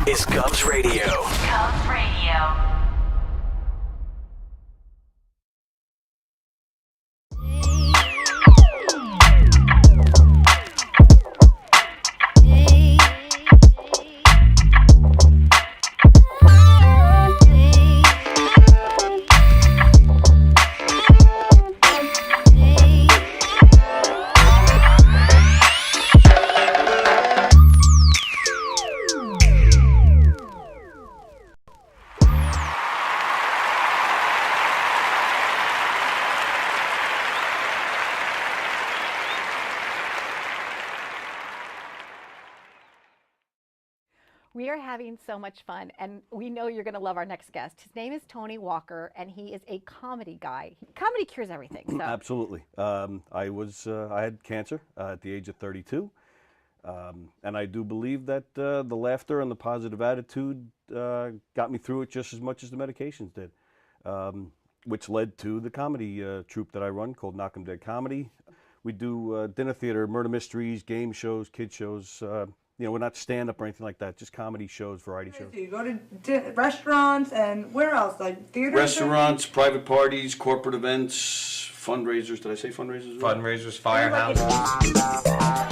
is Cubs Radio. Cubs Radio. We are having so much fun, and we know you're going to love our next guest. His name is Tony Walker, and he is a comedy guy. Comedy cures everything. So. Absolutely. I had cancer at the age of 32, and I do believe that the laughter and the positive attitude got me through it just as much as the medications did, which led to the comedy troupe that I run called Knockem Comedy. We do dinner theater, murder mysteries, game shows, kid shows. We're not stand-up or anything like that, just comedy shows, variety shows. You go to restaurants and where else? Like theaters? Restaurants, private parties, corporate events, fundraisers. Did I say fundraisers? Fundraisers, firehouses.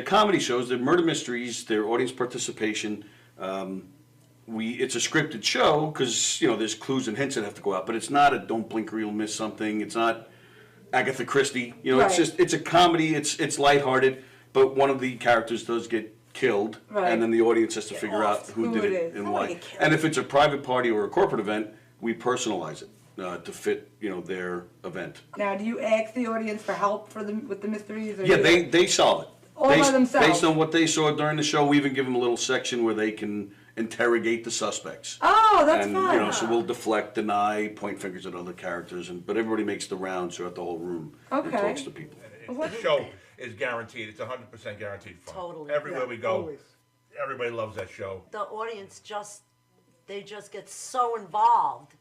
Comedy shows, they're murder mysteries, they're audience participation. It's a scripted show because there's clues and hints that have to go out, but it's not a don't blink or you'll miss something. It's not Agatha Christie. Right. It's a comedy. It's lighthearted, but one of the characters does get killed, right. And then the audience has to figure out who did it and why. And if it's a private party or a corporate event, we personalize it to fit their event. Now, do you ask the audience for help with the mysteries? Or Yeah, they solve it. All by themselves. Based on what they saw during the show, we even give them a little section where they can interrogate the suspects. Oh, that's and, fun. So we'll deflect, deny, point fingers at other characters, but everybody makes the rounds throughout the whole room and talks to people. The show is guaranteed. It's 100% guaranteed fun. Totally. Everywhere we go, everybody loves that show. The audience just get so involved,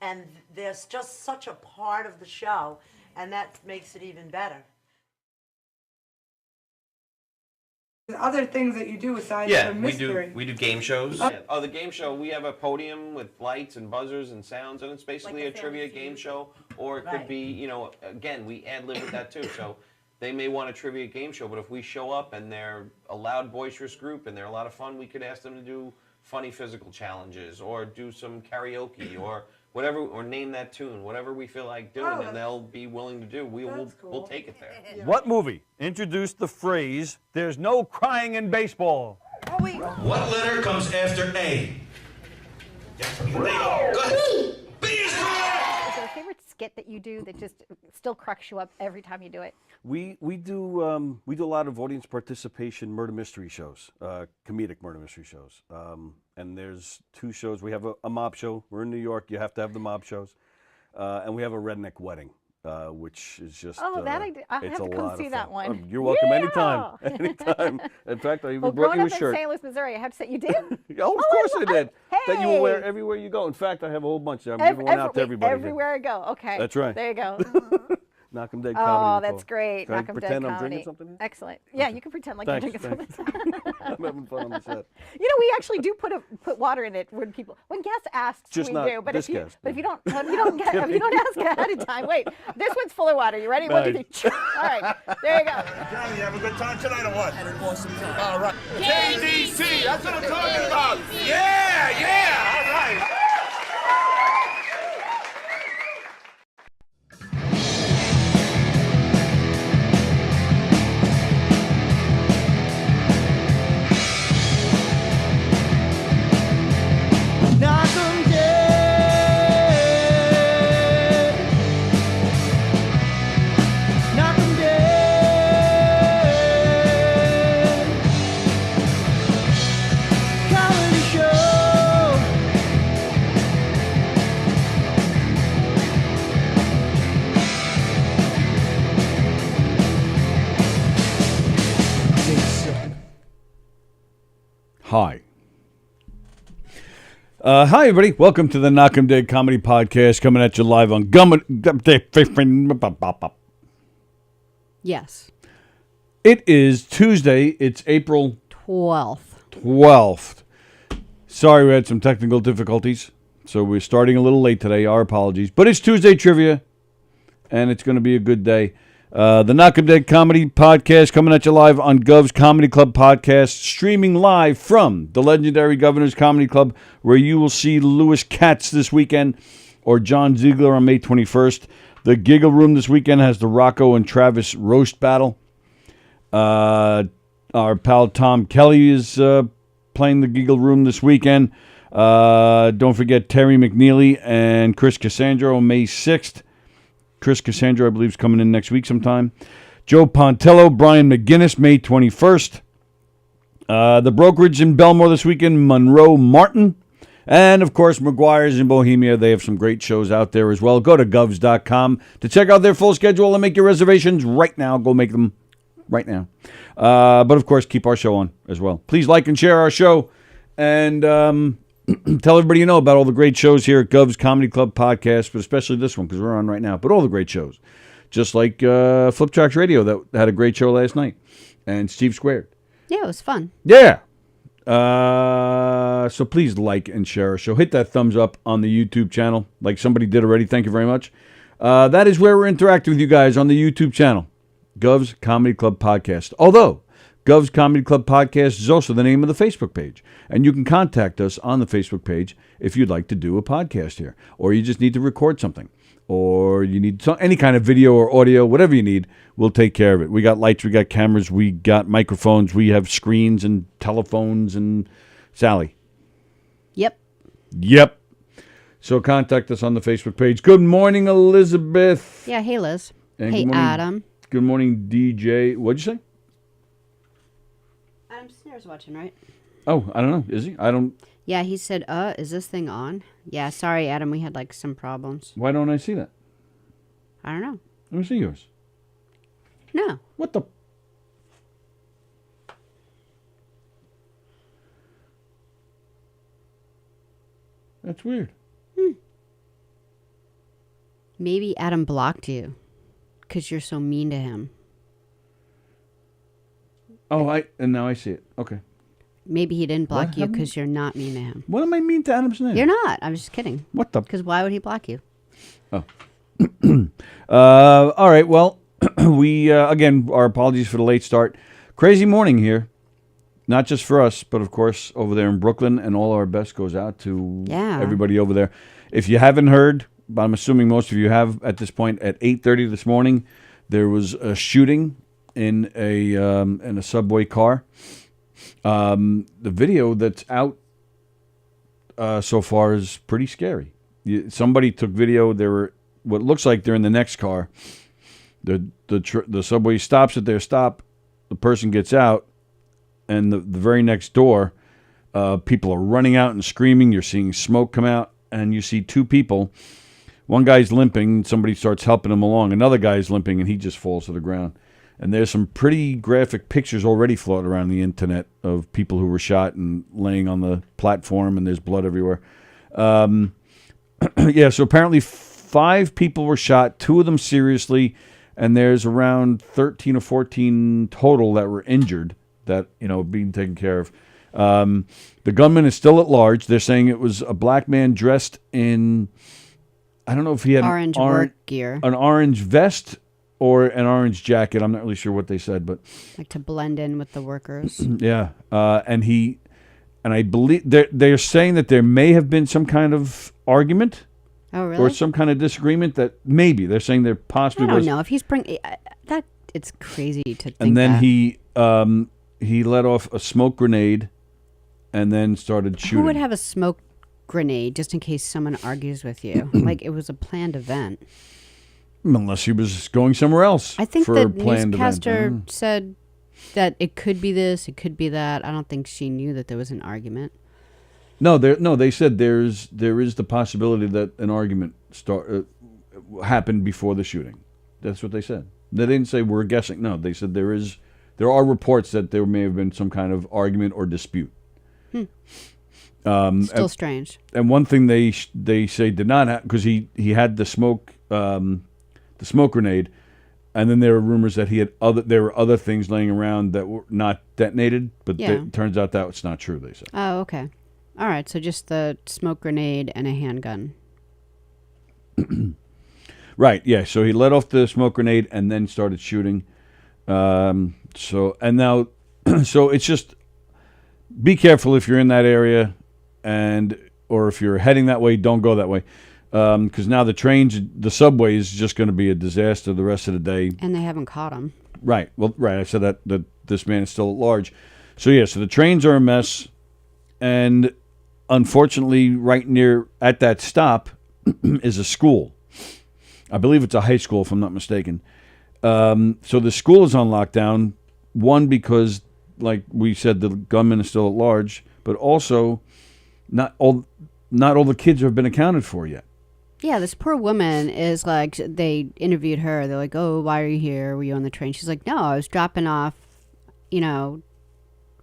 and there's just such a part of the show, and that makes it even better. Other things that you do aside from mystery. we do game shows. The game show, we have a podium with lights and buzzers and sounds, and it's basically Like a trivia game show, or it could be, again, we ad-lib with that too. So they may want a trivia game show, but if we show up and they're a loud, boisterous group and they're a lot of fun, we could ask them to do funny physical challenges or do some karaoke or whatever, or name that tune, whatever we feel like doing, and they'll be willing to do. We'll take it there. Yeah. What movie introduced the phrase, "There's no crying in baseball"? Oh, wait. What letter comes after A? Yes, there you go. Go ahead. B is correct! Is there a favorite skit that you do that just still cracks you up every time you do it? We do a lot of audience participation murder mystery shows, comedic murder mystery shows. And there's two shows. We have a mob show. We're in New York. You have to have the mob shows. And we have a redneck wedding, which is just I have to come see that one. You're welcome anytime. Anytime. In fact, I even brought you a shirt. Growing up in St. Louis, Missouri, I have to say, you did? Oh, of course I did. Hey! That you will wear everywhere you go. In fact, I have a whole bunch. I'm giving one out to everybody. Everywhere I go. Okay. That's right. There you go. Knockem Comedy. Oh, that's great. Can I Knockem pretend I'm Comedy. drinking something? Excellent. Yeah, you can pretend like you're drinking something. I'm having fun on the set. We actually do put water in it when guests ask. Just we not do. But this if you guest, if you don't ask ahead of time, wait, this one's full of water. You ready? Nice. 1, 2, 3. All right, there you go. Johnny, you have a good time tonight or what? Had an awesome time. All right. KDC, that's what I'm talking about. Yeah, all right. Knockem Day. Hi. Hi, everybody. Welcome to the Knockem Day Comedy Podcast, coming at you live on Yes. It is Tuesday. It's April 12th. Sorry, we had some technical difficulties, so we're starting a little late today. Our apologies. But it's Tuesday Trivia, and it's going to be a good day. The Knockem Day Comedy Podcast coming at you live on Gov's Comedy Club Podcast, streaming live from the legendary Governor's Comedy Club, where you will see Louis Katz this weekend or John Ziegler on May 21st. The Giggle Room this weekend has the Rocco and Travis roast battle. Our pal Tom Kelly is playing the Giggle Room this weekend. Don't forget Terry McNeely and Chris Cassandro on May 6th. Chris Cassandro, I believe, is coming in next week sometime. Joe Pontello, Brian McGinnis, May 21st. The Brokerage in Belmore this weekend, Monroe Martin. And, of course, McGuire's in Bohemia. They have some great shows out there as well. Go to govs.com to check out their full schedule and make your reservations right now. Go make them right now. But, of course, keep our show on as well. Please like and share our show. And tell everybody you know about all the great shows here at Gov's Comedy Club Podcast, but especially this one because we're on right now. But all the great shows. Just like Flip Tracks Radio that had a great show last night. And Steve Squared. Yeah, it was fun. Yeah. So please like and share our show. Hit that thumbs up on the YouTube channel like somebody did already. Thank you very much. That is where we're interacting with you guys on the YouTube channel. Gov's Comedy Club Podcast. Although, Gov's Comedy Club Podcast is also the name of the Facebook page. And you can contact us on the Facebook page if you'd like to do a podcast here. Or you just need to record something. Or you need any kind of video or audio, whatever you need, we'll take care of it. We got lights, we got cameras, we got microphones, we have screens and telephones and Sallie. Yep. So contact us on the Facebook page. Good morning, Elizabeth. Yeah, hey, Liz. And hey, good morning, Adam. Good morning, DJ. What'd you say? Adam Snare's watching, right? Oh, I don't know. Is he? I don't. Yeah, he said, is this thing on? Yeah, sorry, Adam, we had, some problems. Why don't I see that? I don't know. Let me see yours. No. What the? That's weird. Maybe Adam blocked you because you're so mean to him. Oh, and now I see it. Okay. Maybe he didn't block What you happened? because you're not mean to him. What am I mean to Adam Snare? You're not. I'm just kidding. What the? Because why would he block you? Oh. All right. Well, we, again, our apologies for the late start. Crazy morning here. Not just for us, but, of course, over there in Brooklyn. And all our best goes out to everybody over there. If you haven't heard, but I'm assuming most of you have at this point, at 8:30 this morning, there was a shooting in a subway car. The video that's out so far is pretty scary. Somebody took video. They were what looks like they're in the next car. The subway stops at their stop. The person gets out, and the very next door, people are running out and screaming. You're seeing smoke come out, and you see two people. One guy's limping. Somebody starts helping him along. Another guy's limping, and he just falls to the ground. And there's some pretty graphic pictures already floating around the internet of people who were shot and laying on the platform, and there's blood everywhere. Yeah, so apparently 5 people were shot, 2 of them seriously, and there's around 13 or 14 total that were injured that, being taken care of. The gunman is still at large. They're saying it was a black man dressed in, I don't know if he had orange work gear, an orange vest or an orange jacket. I'm not really sure what they said, but to blend in with the workers. Yeah, and I believe they're saying that there may have been some kind of argument. Oh, really? Or some kind of disagreement that maybe they're saying there possibly was. I don't know if he's bringing that. It's crazy to think. And then that. he let off a smoke grenade, and then started shooting. Who would have a smoke grenade just in case someone argues with you? Like it was a planned event. Unless he was going somewhere else. I think for the a planned newscaster event. said that it could be this, it could be that. I don't think she knew that there was an argument. No, they said there is the possibility that an argument happened before the shooting. That's what they said. They didn't say we're guessing. No, they said there are reports that there may have been some kind of argument or dispute. Still strange. And one thing they say did not because he had the smoke grenade, and then there were rumors that there were other things laying around that were not detonated, but it turns out that it's not true. They say. Oh, okay. All right. So just the smoke grenade and a handgun. Right. Yeah. So he let off the smoke grenade and then started shooting. So it's just be careful if you're in that area, or if you're heading that way, don't go that way. Because now the subway is just going to be a disaster the rest of the day. And they haven't caught him. Right. Well, right. I said that this man is still at large. So so the trains are a mess, and unfortunately, right near at that stop is a school. I believe it's a high school, if I'm not mistaken. So the school is on lockdown. One, because, like we said, the gunman is still at large, but also not all the kids have been accounted for yet. Yeah, this poor woman is like, they interviewed her. They're like, oh, why are you here? Were you on the train? She's like, no, I was dropping off,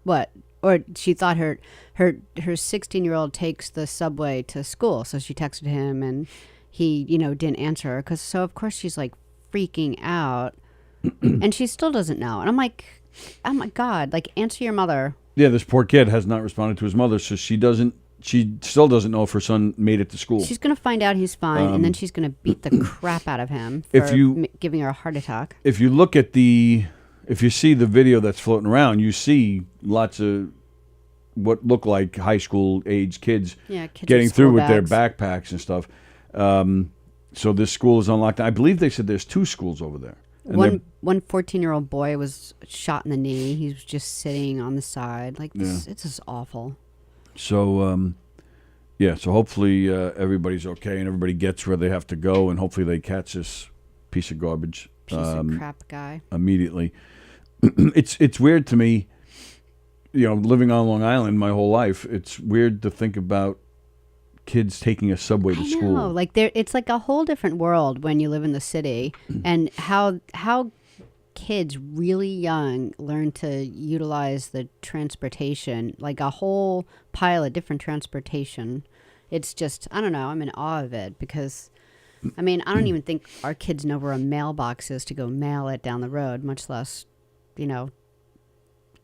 what? Or she thought her 16-year-old takes the subway to school. So she texted him and he, didn't answer her. So, of course, she's like freaking out and she still doesn't know. And I'm like, oh, my God, like, answer your mother. Yeah, this poor kid has not responded to his mother, so she still doesn't know if her son made it to school. She's going to find out he's fine, and then she's going to beat the crap out of him for giving her a heart attack. If you look at if you see the video that's floating around, you see lots of what look like high school age kids, getting through with their backpacks and stuff. So this school is on lockdown. I believe they said there's 2 schools over there. One 14-year-old boy was shot in the knee. He was just sitting on the side. Like, this, it's just awful. So, so hopefully everybody's okay and everybody gets where they have to go, and hopefully they catch this piece of garbage. Piece of crap guy. Immediately. It's weird to me, living on Long Island my whole life, it's weird to think about kids taking a subway to school. I know. Like, it's like a whole different world when you live in the city, and how kids really young learn to utilize the transportation, like a whole pile of different transportation. It's just, I don't know, I'm in awe of it because, I don't even think our kids know where a mailbox is to go mail it down the road, much less,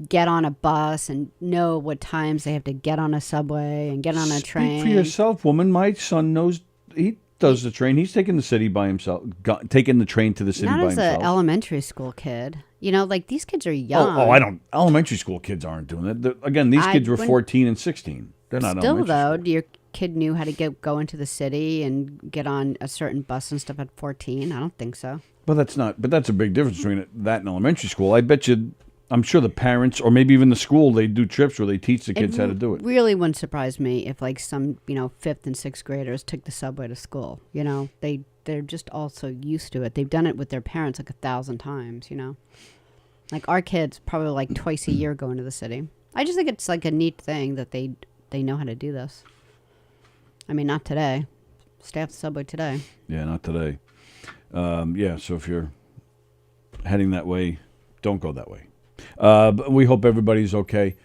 get on a bus and know what times they have to get on a subway and get on a train. Speak for yourself, woman. My son knows, he does the train. He's taking the city by himself, taking the train to the city by himself. Not as an elementary school kid. Like, these kids are young. I don't. Elementary school kids aren't doing that. Again, these kids were 14 and 16. They're not still, though, your kid knew how to go into the city and get on a certain bus and stuff at 14. I don't think so. But that's a big difference between that and elementary school. I bet you, I'm sure the parents or maybe even the school, they do trips where they teach the kids how to do it. Really wouldn't surprise me if like some, 5th and 6th graders took the subway to school. They're just all so used to it. They've done it with their parents like 1,000 times, Like our kids probably like twice a year going to the city. I just think it's like a neat thing that they know how to do this. Not today. Stay off the subway today. Yeah, not today. So if you're heading that way, don't go that way. But we hope everybody's okay.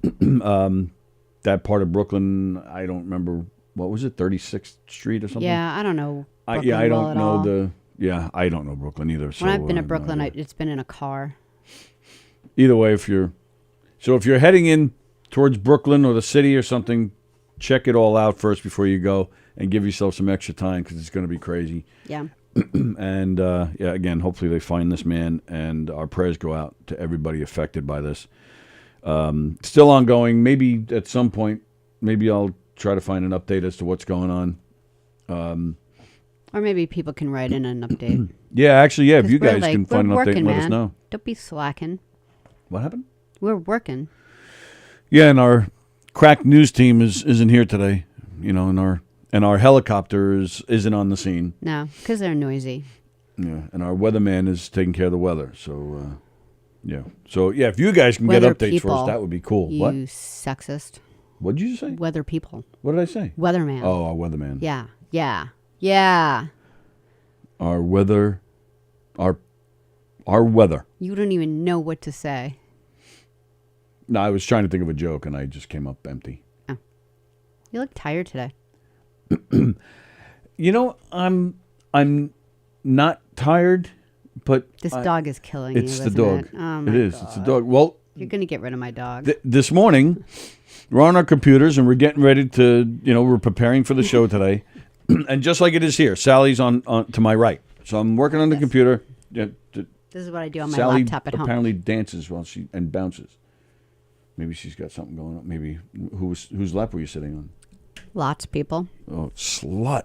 That part of Brooklyn, I don't remember, what was it, 36th Street or something? Yeah, I don't know Brooklyn I don't at know all. I don't know Brooklyn either. When I've been to Brooklyn, it's been in a car. Either way, if you're heading in towards Brooklyn or the city or something, check it all out first before you go and give yourself some extra time because it's going to be crazy. Yeah. And, again, hopefully they find this man, and our prayers go out to everybody affected by this. Still ongoing. Maybe at some point, I'll try to find an update as to what's going on. Or maybe people can write in an update. If you guys can find an update and let us know. Don't be slacking. What happened? We're working. Yeah, and our crack news team isn't here today, and our helicopter isn't on the scene. No, because they're noisy. Yeah, and our weatherman is taking care of the weather. So, if you guys can Weather get updates people, for us, that would be cool. You What? sexist. What did you say? Weather people. What did I say? Weatherman. Oh, our weatherman. Yeah. Our weather. Our weather. You don't even know what to say. No, I was trying to think of a joke, and I just came up empty. Oh. You look tired today. You know, I'm not tired, but This dog is killing you, it's the isn't dog. it? Oh, my It is. God. It's the dog. Well, You're going to get rid of my dog. this morning, we're on our computers, and we're getting ready to, we're preparing for the show today. And just like it is here, Sally's on to my right. So I'm working on the computer. Yeah, This is what I do on my Sallie laptop at home. apparently dances and bounces. Maybe she's got something going on. Maybe whose lap were you sitting on? Lots of people. Oh, slut.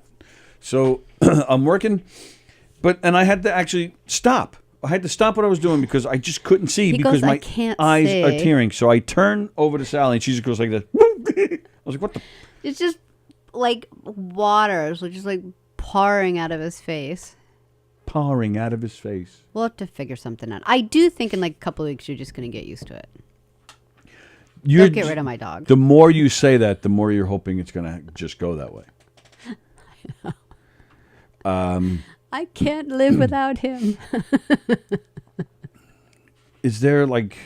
So I'm working, and I had to actually stop. I had to stop what I was doing because I just couldn't see because my eyes are tearing. So I turn over to Sallie, and she just goes like this. I was like, what the? It's just like water. It's just like pouring out of his face. Pouring out of his face. We'll have to figure something out. I do think in like a couple of weeks you're just going to get used to it. Don't get rid of my dog. The more you say that, the more you're hoping it's going to just go that way. I can't live without him. Is there like...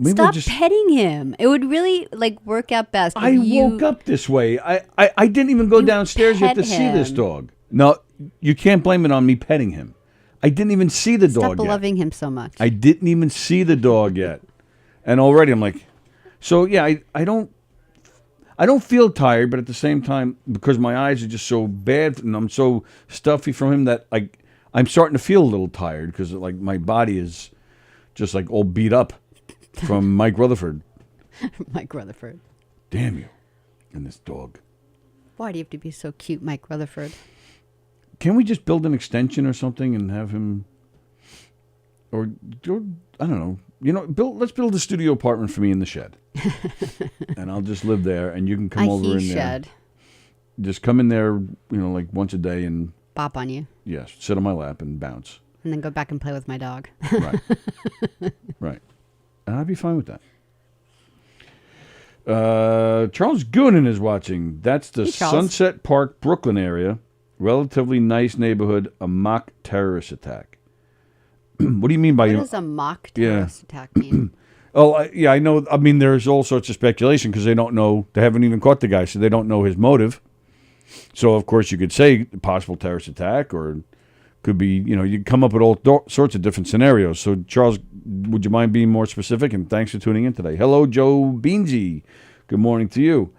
Stop petting him. It would really like work out best. I woke up this way. I didn't even go downstairs yet to see this dog. No, you can't blame it on me petting him. I didn't even see the dog Stop yet. loving him so much. I didn't even see the dog yet. And already I'm like, so yeah, I don't feel tired, but at the same time, because my eyes are just so bad and I'm so stuffy from him that I'm starting to feel a little tired because like my body is just like all beat up from Mike Rutherford. Mike Rutherford. Damn you. And this dog. Why do you have to be so cute, Mike Rutherford? Can we just build an extension or something and have him, or I don't know. Let's build a studio apartment for me in the shed, and I'll just live there, and you can come over in shed. there. Just come in there, like once a day and bop on you. Yes, sit on my lap and bounce, and then go back and play with my dog. Right, right, and I'd be fine with that. Charles Goonan is watching. That's the Sunset Park, Brooklyn area. Relatively nice neighborhood. A mock terrorist attack. What do you mean by what does a mock terrorist attack mean? Yeah, I know. I mean, there's all sorts of speculation because they don't know. They haven't even caught the guy, so they don't know his motive. So, of course, you could say possible terrorist attack, or could be, you come up with all sorts of different scenarios. So, Charles, would you mind being more specific? And thanks for tuning in today. Hello, Joe Beansy. Good morning to you.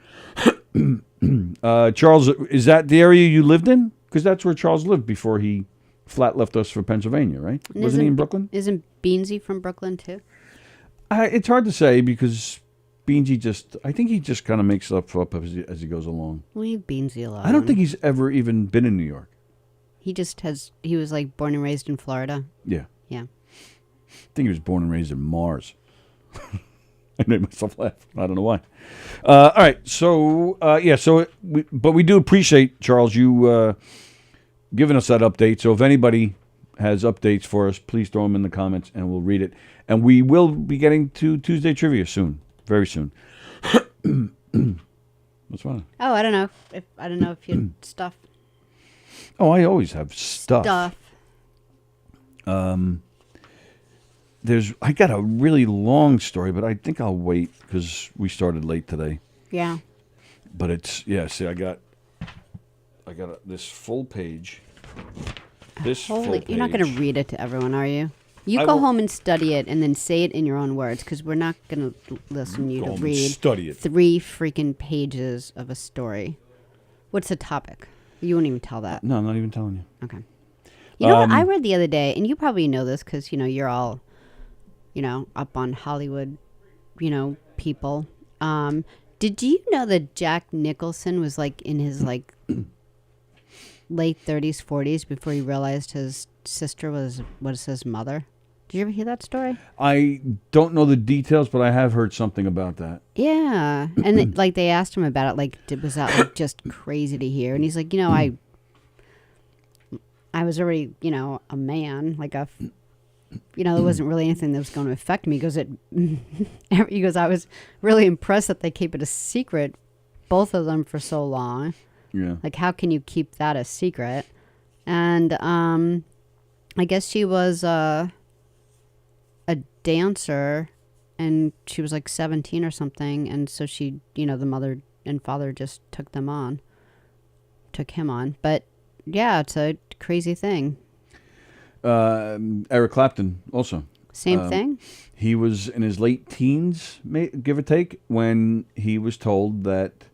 Charles, is that the area you lived in? Because that's where Charles lived before he flat left us for Pennsylvania, right? And wasn't he in Brooklyn? Isn't Beansy from Brooklyn too? It's hard to say because Beansy I think he just kind of makes stuff up as he goes along. Leave Beansy alone. I don't think he's ever even been in New York. He was like born and raised in Florida. Yeah. Yeah. I think he was born and raised in Mars. I made myself laugh. I don't know why. All right. So, but we do appreciate, Charles, you giving us that update. So if anybody has updates for us, please throw them in the comments and we'll read it. And we will be getting to Tuesday Trivia soon. Very soon. What's wrong? Oh, I don't know if you had stuff. Oh, I always have stuff. I got a really long story, but I think I'll wait because we started late today. Yeah. But see, I got this full page. You're not going to read it to everyone, are you? You go home and study it and then say it in your own words because we're not going to listen to you to read 3 freaking pages of a story. What's the topic? You won't even tell that. No, I'm not even telling you. Okay. You know what I read the other day, and you probably know this because, you're all, up on Hollywood, people. Did you know that Jack Nicholson was like in his like late 30s, 40s before he realized his sister was his mother? Did you ever hear that story? I don't know the details, but I have heard something about that. Yeah. And they asked him about it, was that just crazy to hear? And he's like, I was already, a man, there wasn't really anything that was going to affect me. He goes, I was really impressed that they keep it a secret, both of them, for so long. Yeah. How can you keep that a secret? And I guess she was a dancer and she was like 17 or something, and so she, the mother and father just took him on. But yeah, it's a crazy thing. Eric Clapton also. Same thing? He was in his late teens, give or take, when he was told that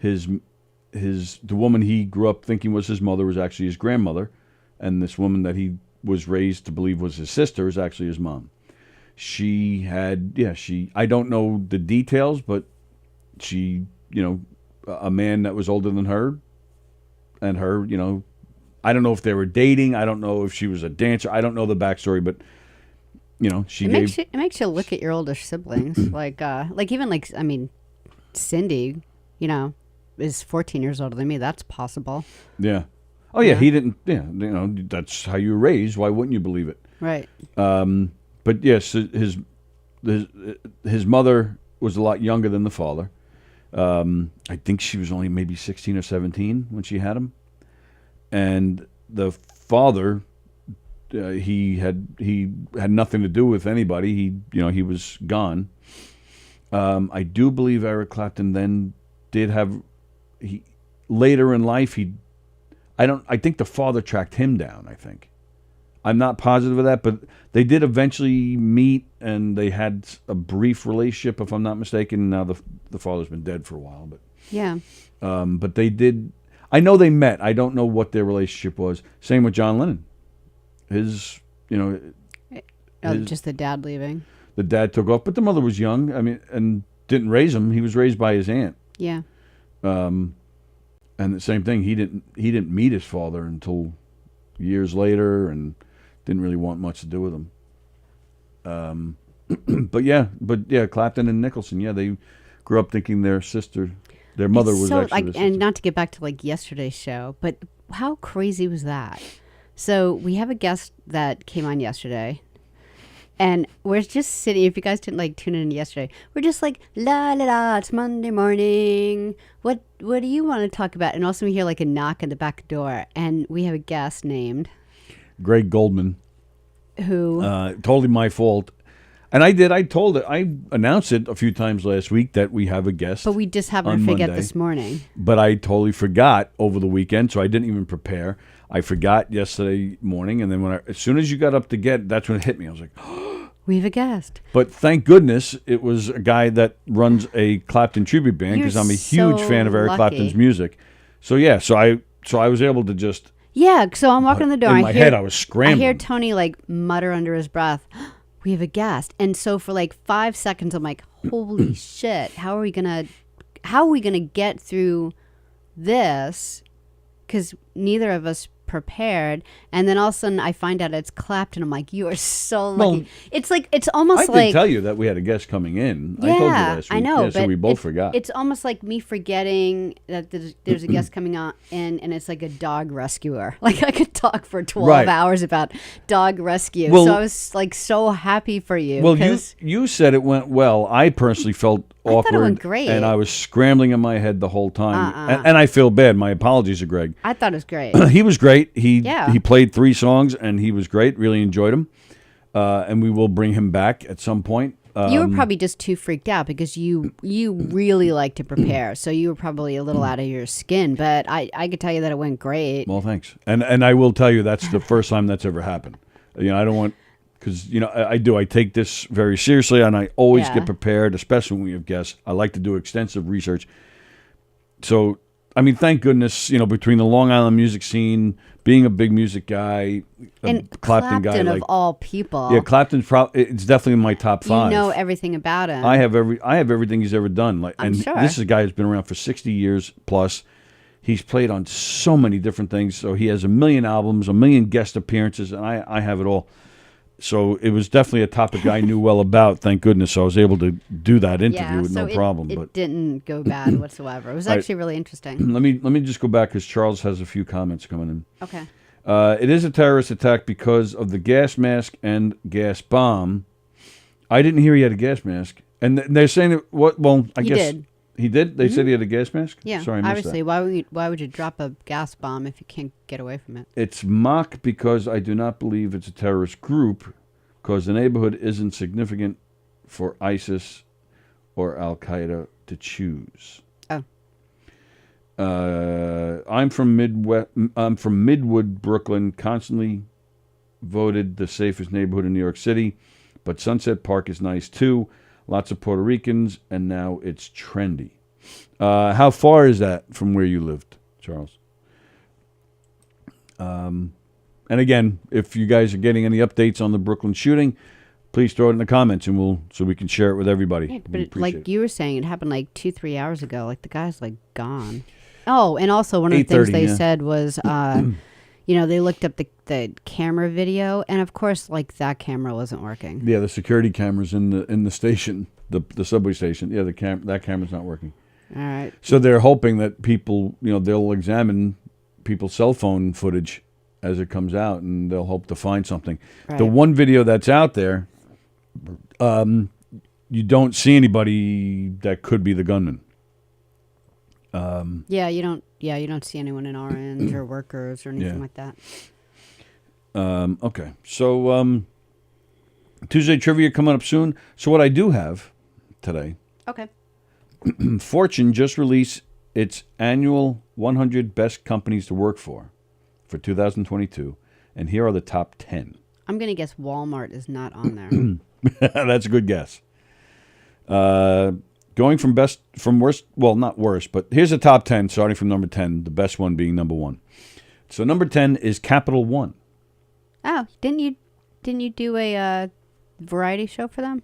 the woman he grew up thinking was his mother was actually his grandmother, and this woman that he was raised to believe was his sister is actually his mom. I don't know the details, but she, a man that was older than her, and her, I don't know if they were dating. I don't know if she was a dancer. I don't know the backstory, but it makes you look at your older siblings, Cindy, is 14 years older than me. That's possible. Yeah. Oh yeah, he didn't. Yeah, that's how you were raised. Why wouldn't you believe it? Right. But yes, his mother was a lot younger than the father. I think she was only maybe 16 or 17 when she had him, and the father, he had nothing to do with anybody. He was gone. I do believe Eric Clapton then did have later in life I think the father tracked him down. I think. I'm not positive of that, but they did eventually meet, and they had a brief relationship, if I'm not mistaken. Now the father's been dead for a while, but yeah. But they did. I know they met. I don't know what their relationship was. Same with John Lennon. Just the dad leaving. The dad took off, but the mother was young. I mean, and didn't raise him. He was raised by his aunt. Yeah. And the same thing. He didn't meet his father until years later, and didn't really want much to do with him. But yeah, Clapton and Nicholson. Yeah, they grew up thinking their mother was actually the sister. And not to get back to yesterday's show, but how crazy was that? So we have a guest that came on yesterday, and we're just sitting. If you guys didn't tune in yesterday, we're just la la la. It's Monday morning. What do you want to talk about? And also we hear a knock at the back door, and we have a guest named Greg Goldman, who totally my fault. And I announced it a few times last week that we have a guest. But we just happened to forget this morning. But I totally forgot over the weekend, so I didn't even prepare. I forgot yesterday morning, and then as soon as you got up to that's when it hit me. I was like, we have a guest. But thank goodness it was a guy that runs a Clapton tribute band, because I'm a huge fan of Eric Clapton's music. So yeah, so I was able to just... Yeah, so I'm walking in the door. In my head, I was scrambling. I hear Tony mutter under his breath, we have a guest. And so for 5 seconds, I'm like, holy shit, how are we gonna get through this? Because neither of us prepared, and then all of a sudden I find out it's Clapton. I'm like, you are so lucky. Well, it's almost I did tell you that we had a guest coming in. Yeah, I told you last week. I know, yeah, so we both forgot. It's almost like me forgetting that there's a guest coming on in, and it's like a dog rescuer. I could talk for 12 hours about dog rescue. So I was so happy for you. Well, you said it went well. I personally felt awkward. I thought it went great. And I was scrambling in my head the whole time. And I feel bad. My apologies to Greg. I thought it was great. He was great. He played 3 songs, and he was great. Really enjoyed him. And we will bring him back at some point. You were probably just too freaked out because you really like to prepare. So you were probably a little out of your skin. But I could tell you that it went great. Well, thanks. And I will tell you that's the first time that's ever happened. I don't want... Because, I take this very seriously, and I always get prepared, especially when we have guests. I like to do extensive research. So, thank goodness, between the Long Island music scene, being a big music guy, and Clapton guy. of all people. Yeah, Clapton's it's definitely in my top 5. You know everything about him. I have everything he's ever done. I'm sure. This is a guy who's been around for 60 years plus. He's played on so many different things. So he has 1 million albums, 1 million guest appearances, and I have it all. So it was definitely a topic I knew well about, thank goodness. So I was able to do that interview with no problem. It didn't go bad whatsoever. It was actually really interesting. Let me just go back because Charles has a few comments coming in. Okay. It is a terrorist attack because of the gas mask and gas bomb. I didn't hear he had a gas mask. And they're saying that, I guess... Did. He did? They said he had a gas mask? Yeah, Sorry, I missed obviously. that. Why would you drop a gas bomb if you can't get away from it? It's mock because I do not believe it's a terrorist group because the neighborhood isn't significant for ISIS or Al Qaeda to choose. Oh. I'm from Midwood, Brooklyn. Constantly voted the safest neighborhood in New York City, but Sunset Park is nice too. Lots of Puerto Ricans, and now it's trendy. How far is that from where you lived, Charles? And again, if you guys are getting any updates on the Brooklyn shooting, please throw it in the comments, and so we can share it with everybody. Yeah, but like you were saying, it happened like 2-3 hours ago. Like the guy's like gone. Oh, and also one of the things they said was, they looked up the camera video, and of course, like that camera wasn't working. Yeah, the security cameras in the station, the subway station. Yeah, that camera's not working. All right. So they're hoping that people, they'll examine people's cell phone footage as it comes out, and they'll hope to find something. Right. The one video that's out there, you don't see anybody that could be the gunman. You don't see anyone in orange or workers or anything like that. Okay, so Tuesday trivia coming up soon. So what I do have today, okay, Fortune just released its annual 100 best companies to work for 2022, and here are the top 10. I'm gonna guess Walmart is not on there. That's a good guess. Going from worst, well, not worst, but here's the top 10, starting from number 10, the best one being number 1. So number 10 is Capital One. Oh, didn't you do a variety show for them?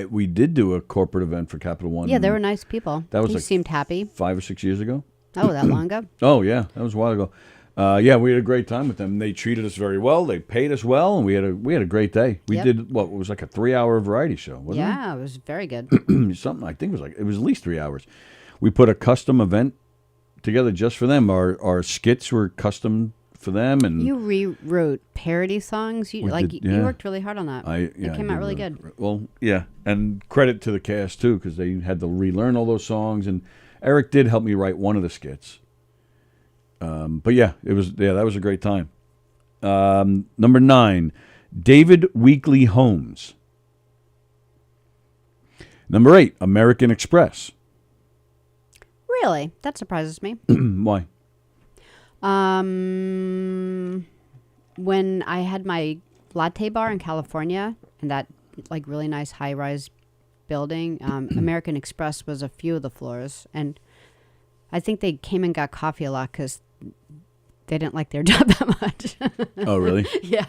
We did do a corporate event for Capital One. Yeah, they were nice people. That was they seemed happy. 5 or 6 years ago. Oh, that long ago? Oh, yeah, that was a while ago. Yeah, we had a great time with them. They treated us very well. They paid us well, and we had a great day. We did what was like a 3-hour variety show, wasn't it? Yeah, it was very good. Something I think it was at least 3 hours. We put a custom event together just for them. Our skits were custom for them, and you rewrote parody songs. You worked really hard on that. It came out really good. Well, yeah, and credit to the cast too, because they had to relearn all those songs, and Eric did help me write one of the skits. But that was a great time. Number 9, David Weekly Homes. Number 8, American Express. Really? That surprises me. Why? When I had my latte bar in California, and that like really nice high-rise building, American Express was a few of the floors, and I think they came and got coffee a lot because they didn't like their job that much. Oh, really? Yeah.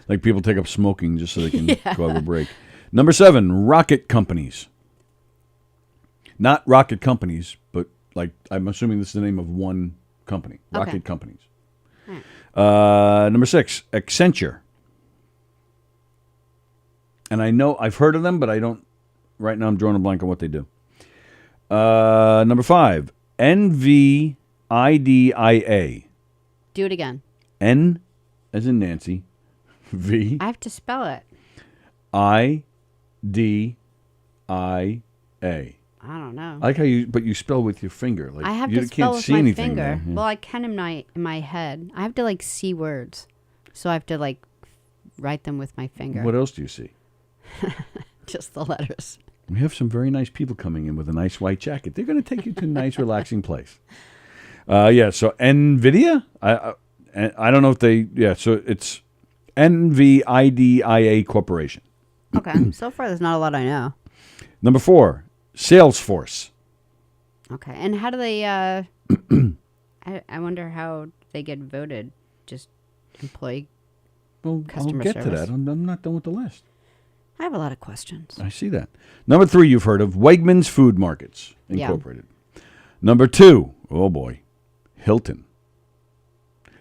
Like people take up smoking just so they can go have a break. Number 7, rocket companies. Not rocket companies, but like I'm assuming this is the name of one company. Rocket companies. Right. Number 6, Accenture. And I know I've heard of them, but I don't. Right now, I'm drawing a blank on what they do. Number 5, NVIDIA. Do it again. N as in Nancy. V. I have to spell it. IDIA. I don't know. I like how you spell with your finger. Like I have you to spell can't with see my anything finger. there. Yeah. Well, I can in my head. I have to like see words, so I have to like write them with my finger. What else do you see? Just the letters. We have some very nice people coming in with a nice white jacket. They're going to take you to a nice, relaxing place. So NVIDIA? I don't know if they... Yeah, so it's NVIDIA Corporation. Okay, so far there's not a lot I know. Number 4, Salesforce. Okay, and how do they... I wonder how they get voted. Just employee customer I'll get service. to that. I'm not done with the list. I have a lot of questions. I see that. Number 3, you've heard of Wegmans Food Markets Incorporated. Yeah. Number 2, oh boy, Hilton.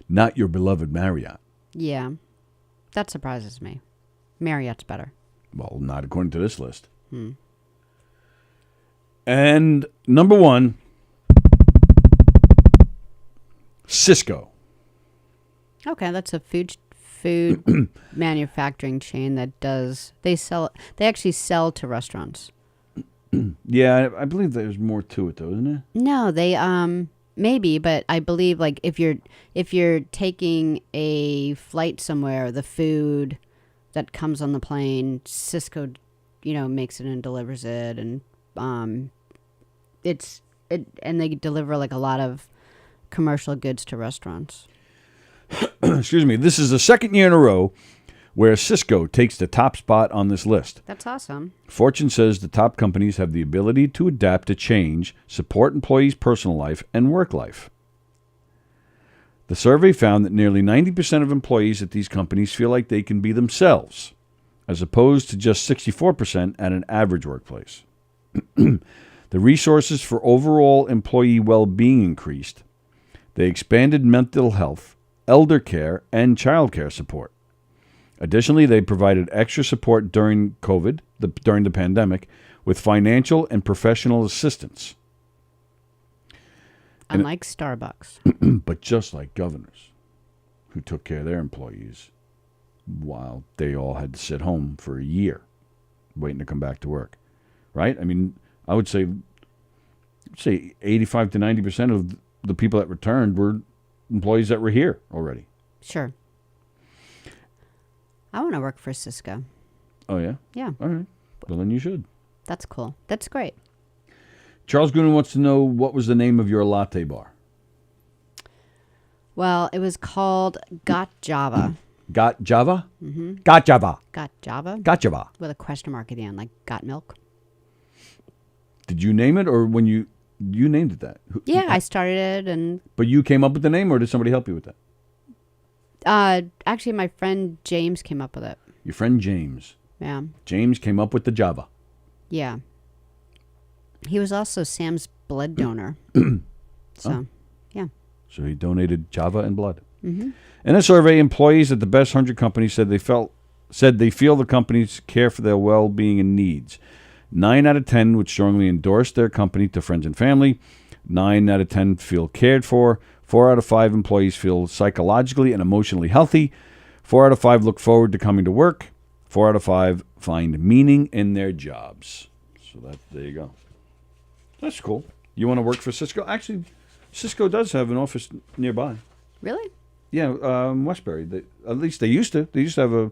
Not your beloved Marriott. Yeah, that surprises me. Marriott's better. Well, not according to this list. And number 1, Cisco. Okay, that's a food manufacturing chain that does. They actually sell to restaurants. Yeah, I believe there's more to it though, isn't there? No, they maybe, but I believe like if you're taking a flight somewhere, the food that comes on the plane, Cisco, makes it and delivers it, and and they deliver like a lot of commercial goods to restaurants. Excuse me. This is the second year in a row where Cisco takes the top spot on this list. That's awesome. Fortune says the top companies have the ability to adapt to change, support employees' personal life and work life. The survey found that nearly 90% of employees at these companies feel like they can be themselves, as opposed to just 64% at an average workplace. The resources for overall employee well-being increased. They expanded mental health, elder care, and child care support. Additionally, they provided extra support during COVID, during the pandemic, with financial and professional assistance. Unlike Starbucks. But just like governors who took care of their employees while they all had to sit home for a year waiting to come back to work. Right? I mean, I would say 85 to 90% of the people that returned were employees that were here already. Sure. I want to work for Cisco. Oh, yeah? Yeah. All right. Well, then you should. That's cool. That's great. Charles Goonan wants to know, what was the name of your latte bar? Well, it was called Got Java. Got Java? Mm-hmm. Got Java. Got Java? Got Java. With a question mark at the end, like Got Milk. Did you name it, or when you named it that? Yeah, I started it, and... But you came up with the name, or did somebody help you with that? Actually, my friend James came up with it. Your friend James. Yeah. James came up with the Java. Yeah. He was also Sam's blood donor. So, yeah. So he donated Java and blood. Mm-hmm. In a survey, employees at the best 100 companies said they feel the companies care for their well-being and needs. 9 out of 10 would strongly endorse their company to friends and family. 9 out of 10 feel cared for. 4 out of 5 employees feel psychologically and emotionally healthy. 4 out of 5 look forward to coming to work. 4 out of 5 find meaning in their jobs. So there you go. That's cool. You want to work for Cisco? Actually, Cisco does have an office nearby. Really? Yeah, Westbury. At least they used to. They used to have a...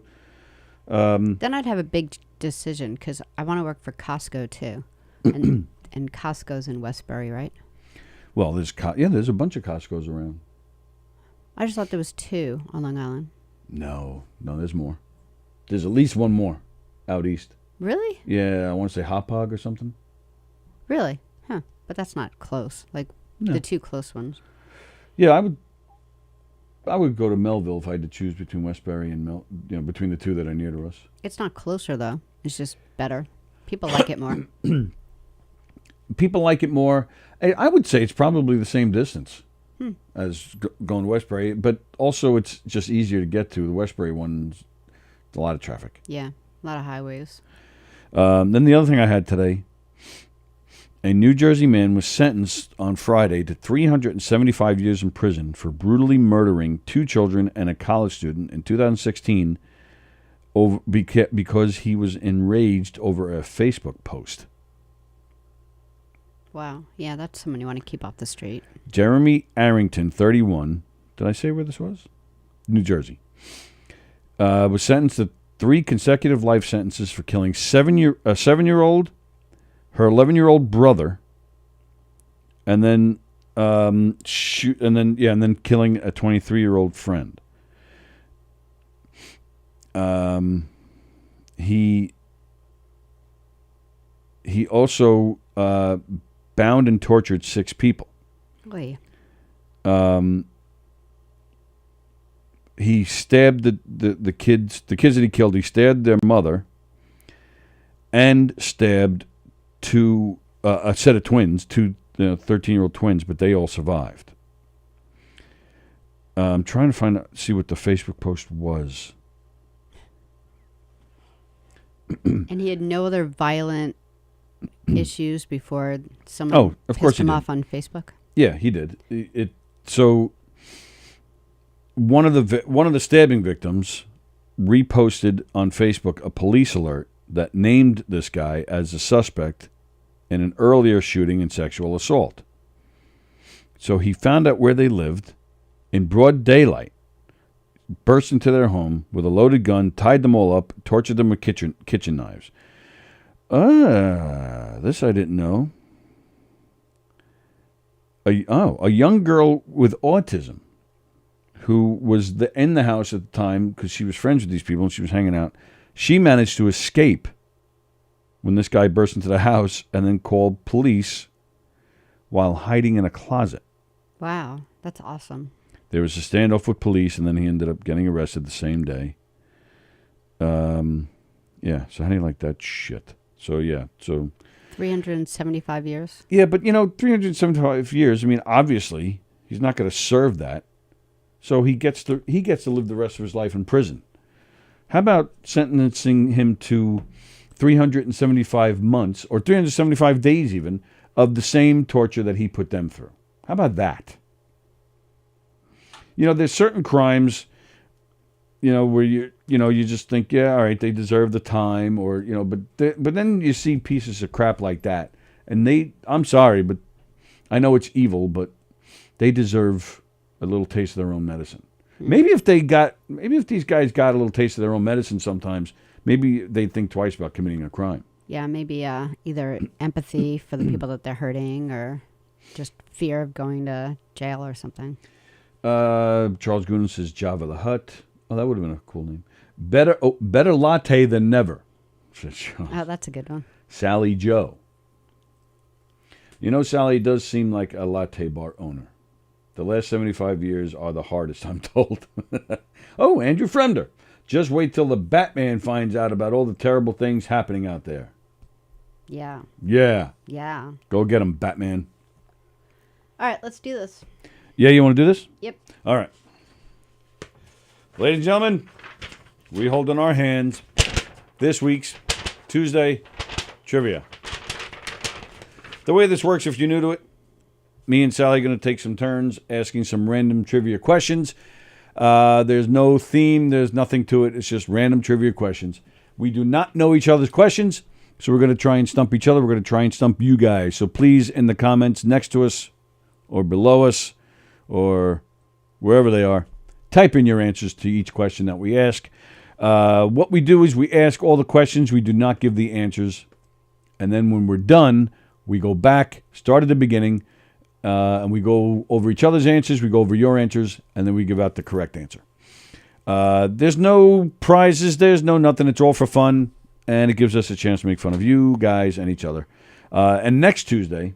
Then I'd have a big decision, because I want to work for Costco, too. And Costco's in Westbury, right? Well, there's a bunch of Costco's around. I just thought there was 2 on Long Island. No, there's more. There's at least one more out east. Really? Yeah, I want to say Hauppauge or something. Really? Huh. But that's not close. Like, the 2 close ones. Yeah, I would go to Melville if I had to choose between Westbury and between the 2 that are near to us. It's not closer, though. It's just better. People like it more. People like it more. I would say it's probably the same distance as going to Westbury, but also it's just easier to get to. The Westbury one's a lot of traffic. Yeah, a lot of highways. Then the other thing I had today, a New Jersey man was sentenced on Friday to 375 years in prison for brutally murdering 2 children and a college student in 2016 because he was enraged over a Facebook post. Wow. Yeah, that's someone you want to keep off the street. Jeremy Arrington, 31. Did I say where this was? New Jersey. Was sentenced to 3 consecutive life sentences for killing a 7-year-old, her 11-year-old brother, and then killing a 23-year-old friend. He also bound and tortured 6 people. Oy. He stabbed the kids that he killed. He stabbed their mother and stabbed a set of twins, 2 13-year-old twins, but they all survived. I'm trying to see what the Facebook post was. And he had no other violent issues before someone pissed him off on Facebook? Yeah, he did. So one of the stabbing victims reposted on Facebook a police alert that named this guy as a suspect in an earlier shooting and sexual assault. So he found out where they lived in broad daylight. burst into their home with a loaded gun, tied them all up, tortured them with kitchen knives. This I didn't know. A young girl with autism who was in the house at the time because she was friends with these people and she was hanging out. She managed to escape when this guy burst into the house and then called police while hiding in a closet. Wow, that's awesome. There was a standoff with police, and then he ended up getting arrested the same day. Yeah, so how do you like that shit? So, yeah, so... 375 years? Yeah, but, 375 years, I mean, obviously, he's not going to serve that. So he gets to live the rest of his life in prison. How about sentencing him to 375 months, or 375 days even, of the same torture that he put them through? How about that? There's certain crimes, where you just think, yeah, all right, they deserve the time, or, but then you see pieces of crap like that, and I'm sorry, but I know it's evil, but they deserve a little taste of their own medicine. Maybe if these guys got a little taste of their own medicine sometimes, maybe they'd think twice about committing a crime. Yeah, maybe either empathy for the people that they're hurting or just fear of going to jail or something. Charles Goonan says Java the Hutt. Oh, that would have been a cool name. Better latte than never. Oh, that's a good one. Sallie Joe. Sallie does seem like a latte bar owner. The last 75 years are the hardest, I'm told. Oh, Andrew Fremder. Just wait till the Batman finds out about all the terrible things happening out there. Yeah. Yeah. Yeah. Go get him, Batman. All right, let's do this. Yeah, you want to do this? Yep. All right. Ladies and gentlemen, we hold in our hands this week's Tuesday Trivia. The way this works, if you're new to it, me and Sallie are going to take some turns asking some random trivia questions. There's no theme. There's nothing to it. It's just random trivia questions. We do not know each other's questions, so we're going to try and stump each other. We're going to try and stump you guys. So please, in the comments next to us or below us or wherever they are, type in your answers to each question that we ask. What we do is we ask all the questions. We do not give the answers. And then when we're done, we go back, start at the beginning, and we go over each other's answers, we go over your answers, and then we give out the correct answer. There's no prizes, there's no nothing. It's all for fun, and it gives us a chance to make fun of you guys and each other. And next Tuesday,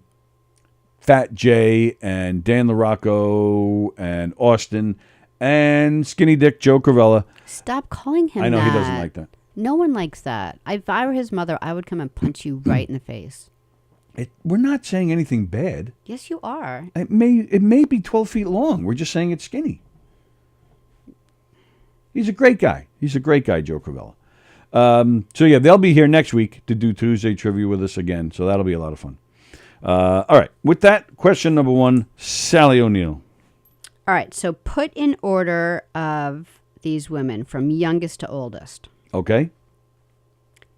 Fat Jay and Dan LaRocco and Austin and Skinny Dick Joe Cravella. Stop calling him that. I know he doesn't like that. No one likes that. If I were his mother, I would come and punch you right in the face. We're not saying anything bad. Yes, you are. It may be 12 feet long. We're just saying it's skinny. He's a great guy. He's a great guy, Joe Cravella. So, yeah, they'll be here next week to do Tuesday Trivia with us again. So that'll be a lot of fun. All right. With that, question number 1, Sallie O'Neill. All right. So put in order of these women from youngest to oldest. Okay.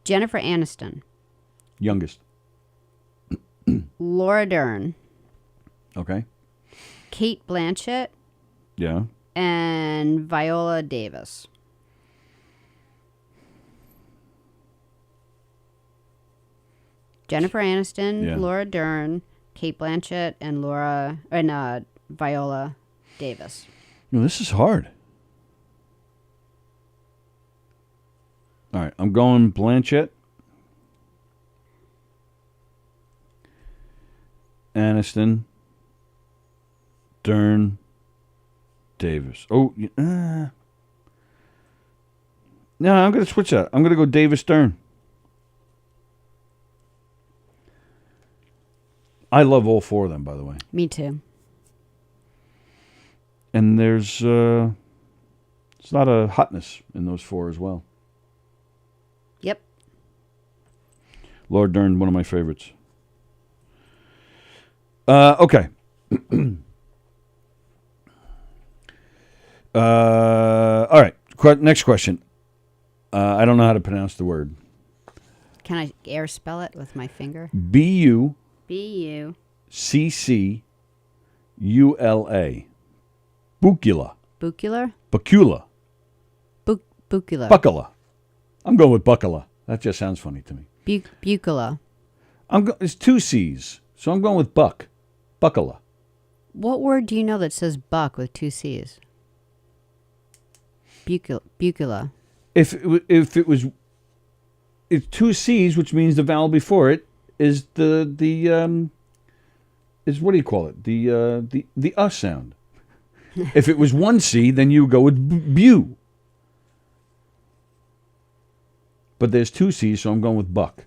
Jennifer Aniston. Youngest. Laura Dern. Okay. Kate Blanchett. Yeah. And Viola Davis. Jennifer Aniston, Yeah. Laura Dern, Kate Blanchett, and Viola Davis. This is hard. All right. I'm going Blanchett. Aniston, Dern, Davis. Oh, no, I'm going to switch that. I'm going to go Davis Dern. I love all 4 of them, by the way. Me too. And there's a lot of hotness in those 4 as well. Yep. Laura Dern, one of my favorites. Okay. All right. Next question. I don't know how to pronounce the word. Can I air spell it with my finger? B-U. B-U. C-C-U-L-A. Bucula. Bucular? Bacula. Bucula. Buckala. I'm going with Buckala. That just sounds funny to me. Bucula. It's 2 C's, so I'm going with Buck. Buckala. What word do you know that says buck with 2 C's? Bucula. If it was, it's 2 C's, which means the vowel before it is is what do you call it? The sound. If it was 1 C, then you go with bu. But there's 2 C's, so I'm going with buck.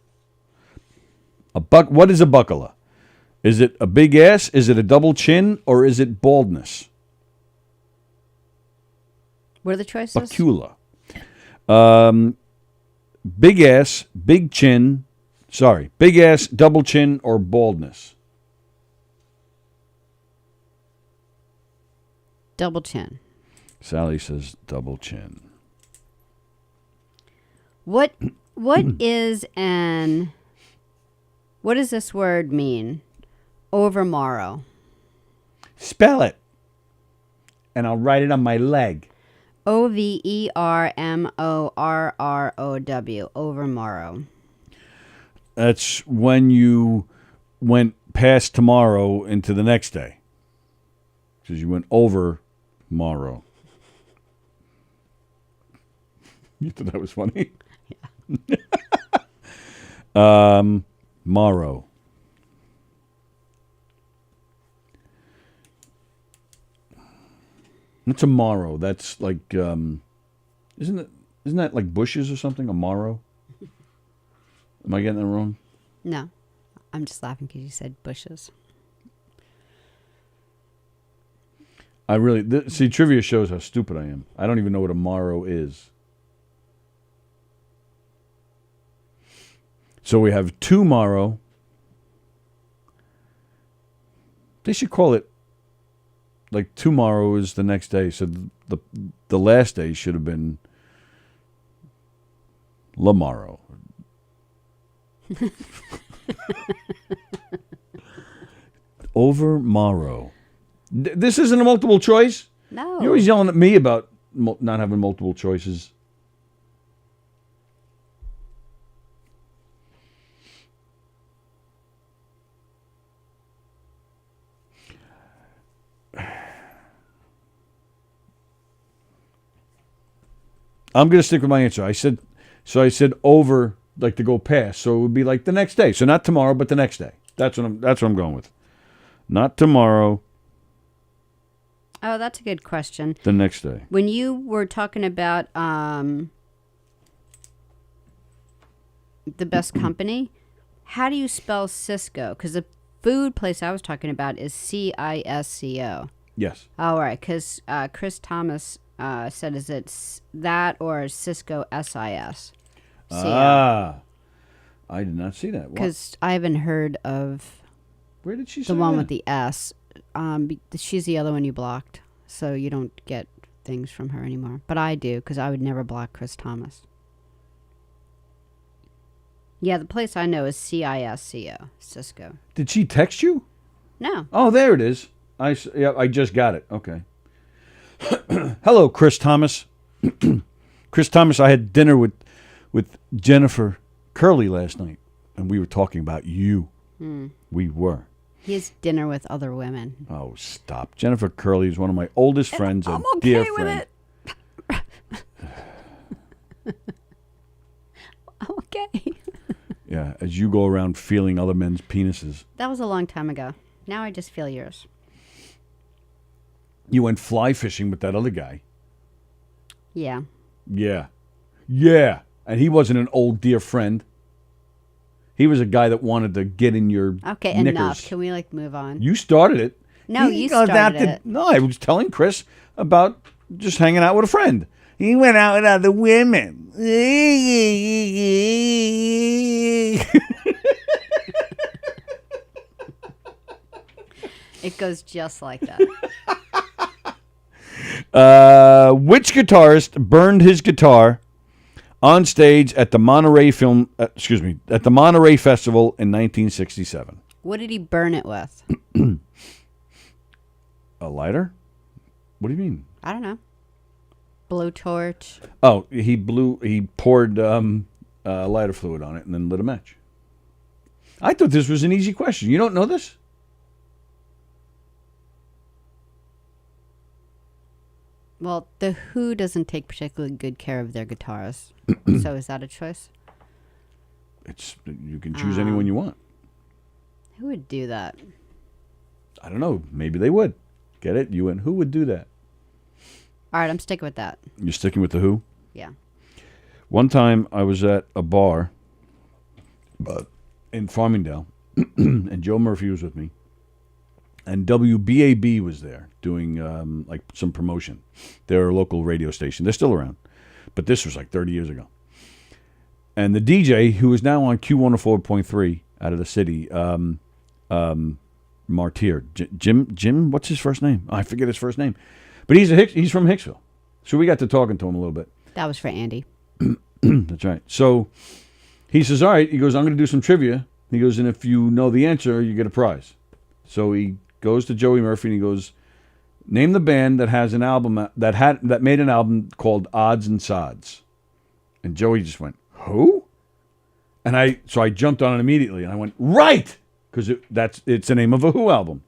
What is a buckala? Is it a big ass? Is it a double chin? Or is it baldness? What are the choices? Buckula. Big ass, big chin. Sorry, big ass, double chin, or baldness. Double chin. Sallie says double chin. What does this word mean? Overmorrow. Spell it. And I'll write it on my leg. Overmorrow. Overmorrow. That's when you went past tomorrow into the next day. Because you went over morrow. You thought that was funny? Yeah. Morrow. What's a morrow? That's like, isn't that like bushes or something? A morrow? Am I getting that wrong? No, I'm just laughing because you said bushes. I really see. Trivia shows how stupid I am. I don't even know what a morrow is. So we have tomorrow. They should call it like tomorrow is the next day. So the last day should have been tomorrow. Over morrow. This isn't a multiple choice? No. You're always yelling at me about not having multiple choices. I'm going to stick with my answer. I said over, like to go past. So it would be like the next day. So not tomorrow, but the next day. That's what I'm going with. Not tomorrow. Oh, that's a good question. The next day. When you were talking about the best company, how do you spell Cisco? Because the food place I was talking about is Cisco. Yes. All right, because Chris Thomas said, is it that or Cisco SIS? Ah, I did not see that. Because I haven't heard of. Where did she say the one that? with the S? She's the other one you blocked, so you don't get things from her anymore. But I do, because I would never block Chris Thomas. Yeah, the place I know is Cisco. Cisco. Did she text you? No. Oh, there it is. I just got it. Okay. Hello, Chris Thomas. Chris Thomas, I had dinner with Jennifer Curley last night, and we were talking about you. We were. He has dinner with other women. Oh, stop. Jennifer Curley is one of my oldest friends, a dear friend. I'm okay. Yeah, as you go around feeling other men's penises. That was a long time ago. Now I just feel yours. You went fly fishing with that other guy. Yeah. Yeah. Yeah. And he wasn't an old dear friend. He was a guy that wanted to get in your Okay, knickers. enough. Can we move on? You started it. No, you started it. No, I was telling Chris about just hanging out with a friend. He went out with other women. It goes just like that. Which guitarist burned his guitar on stage at the Monterey at the Monterey Festival in 1967? What did he burn it with? A lighter? What do you mean? I don't know. Blowtorch. Oh, he poured lighter fluid on it and then lit a match. I thought this was an easy question. You don't know this? Well, the Who doesn't take particularly good care of their guitars. So is that a choice? You can choose anyone you want. Who would do that? I don't know. Maybe they would. Get it? You and who would do that? All right, I'm sticking with that. You're sticking with the Who? Yeah. One time I was at a bar in Farmingdale, and Joe Murphy was with me, and WBAB was there doing like some promotion. They're a local radio station. They're still around, but this was like 30 years ago. And the DJ, who is now on Q104.3 out of the city, Martyr, Jim, what's his first name? I forget his first name, but he's from Hicksville, so we got to talking to him a little bit. That was for Andy. That's right. So he says, all right, he goes, I'm going to do some trivia. He goes, and if you know the answer, you get a prize. So he goes to Joey Murphy and he goes, name the band that has an album that made an album called Odds and Sods. And Joey just went, who? And I jumped on it immediately and I went, right, because it's the name of a Who album.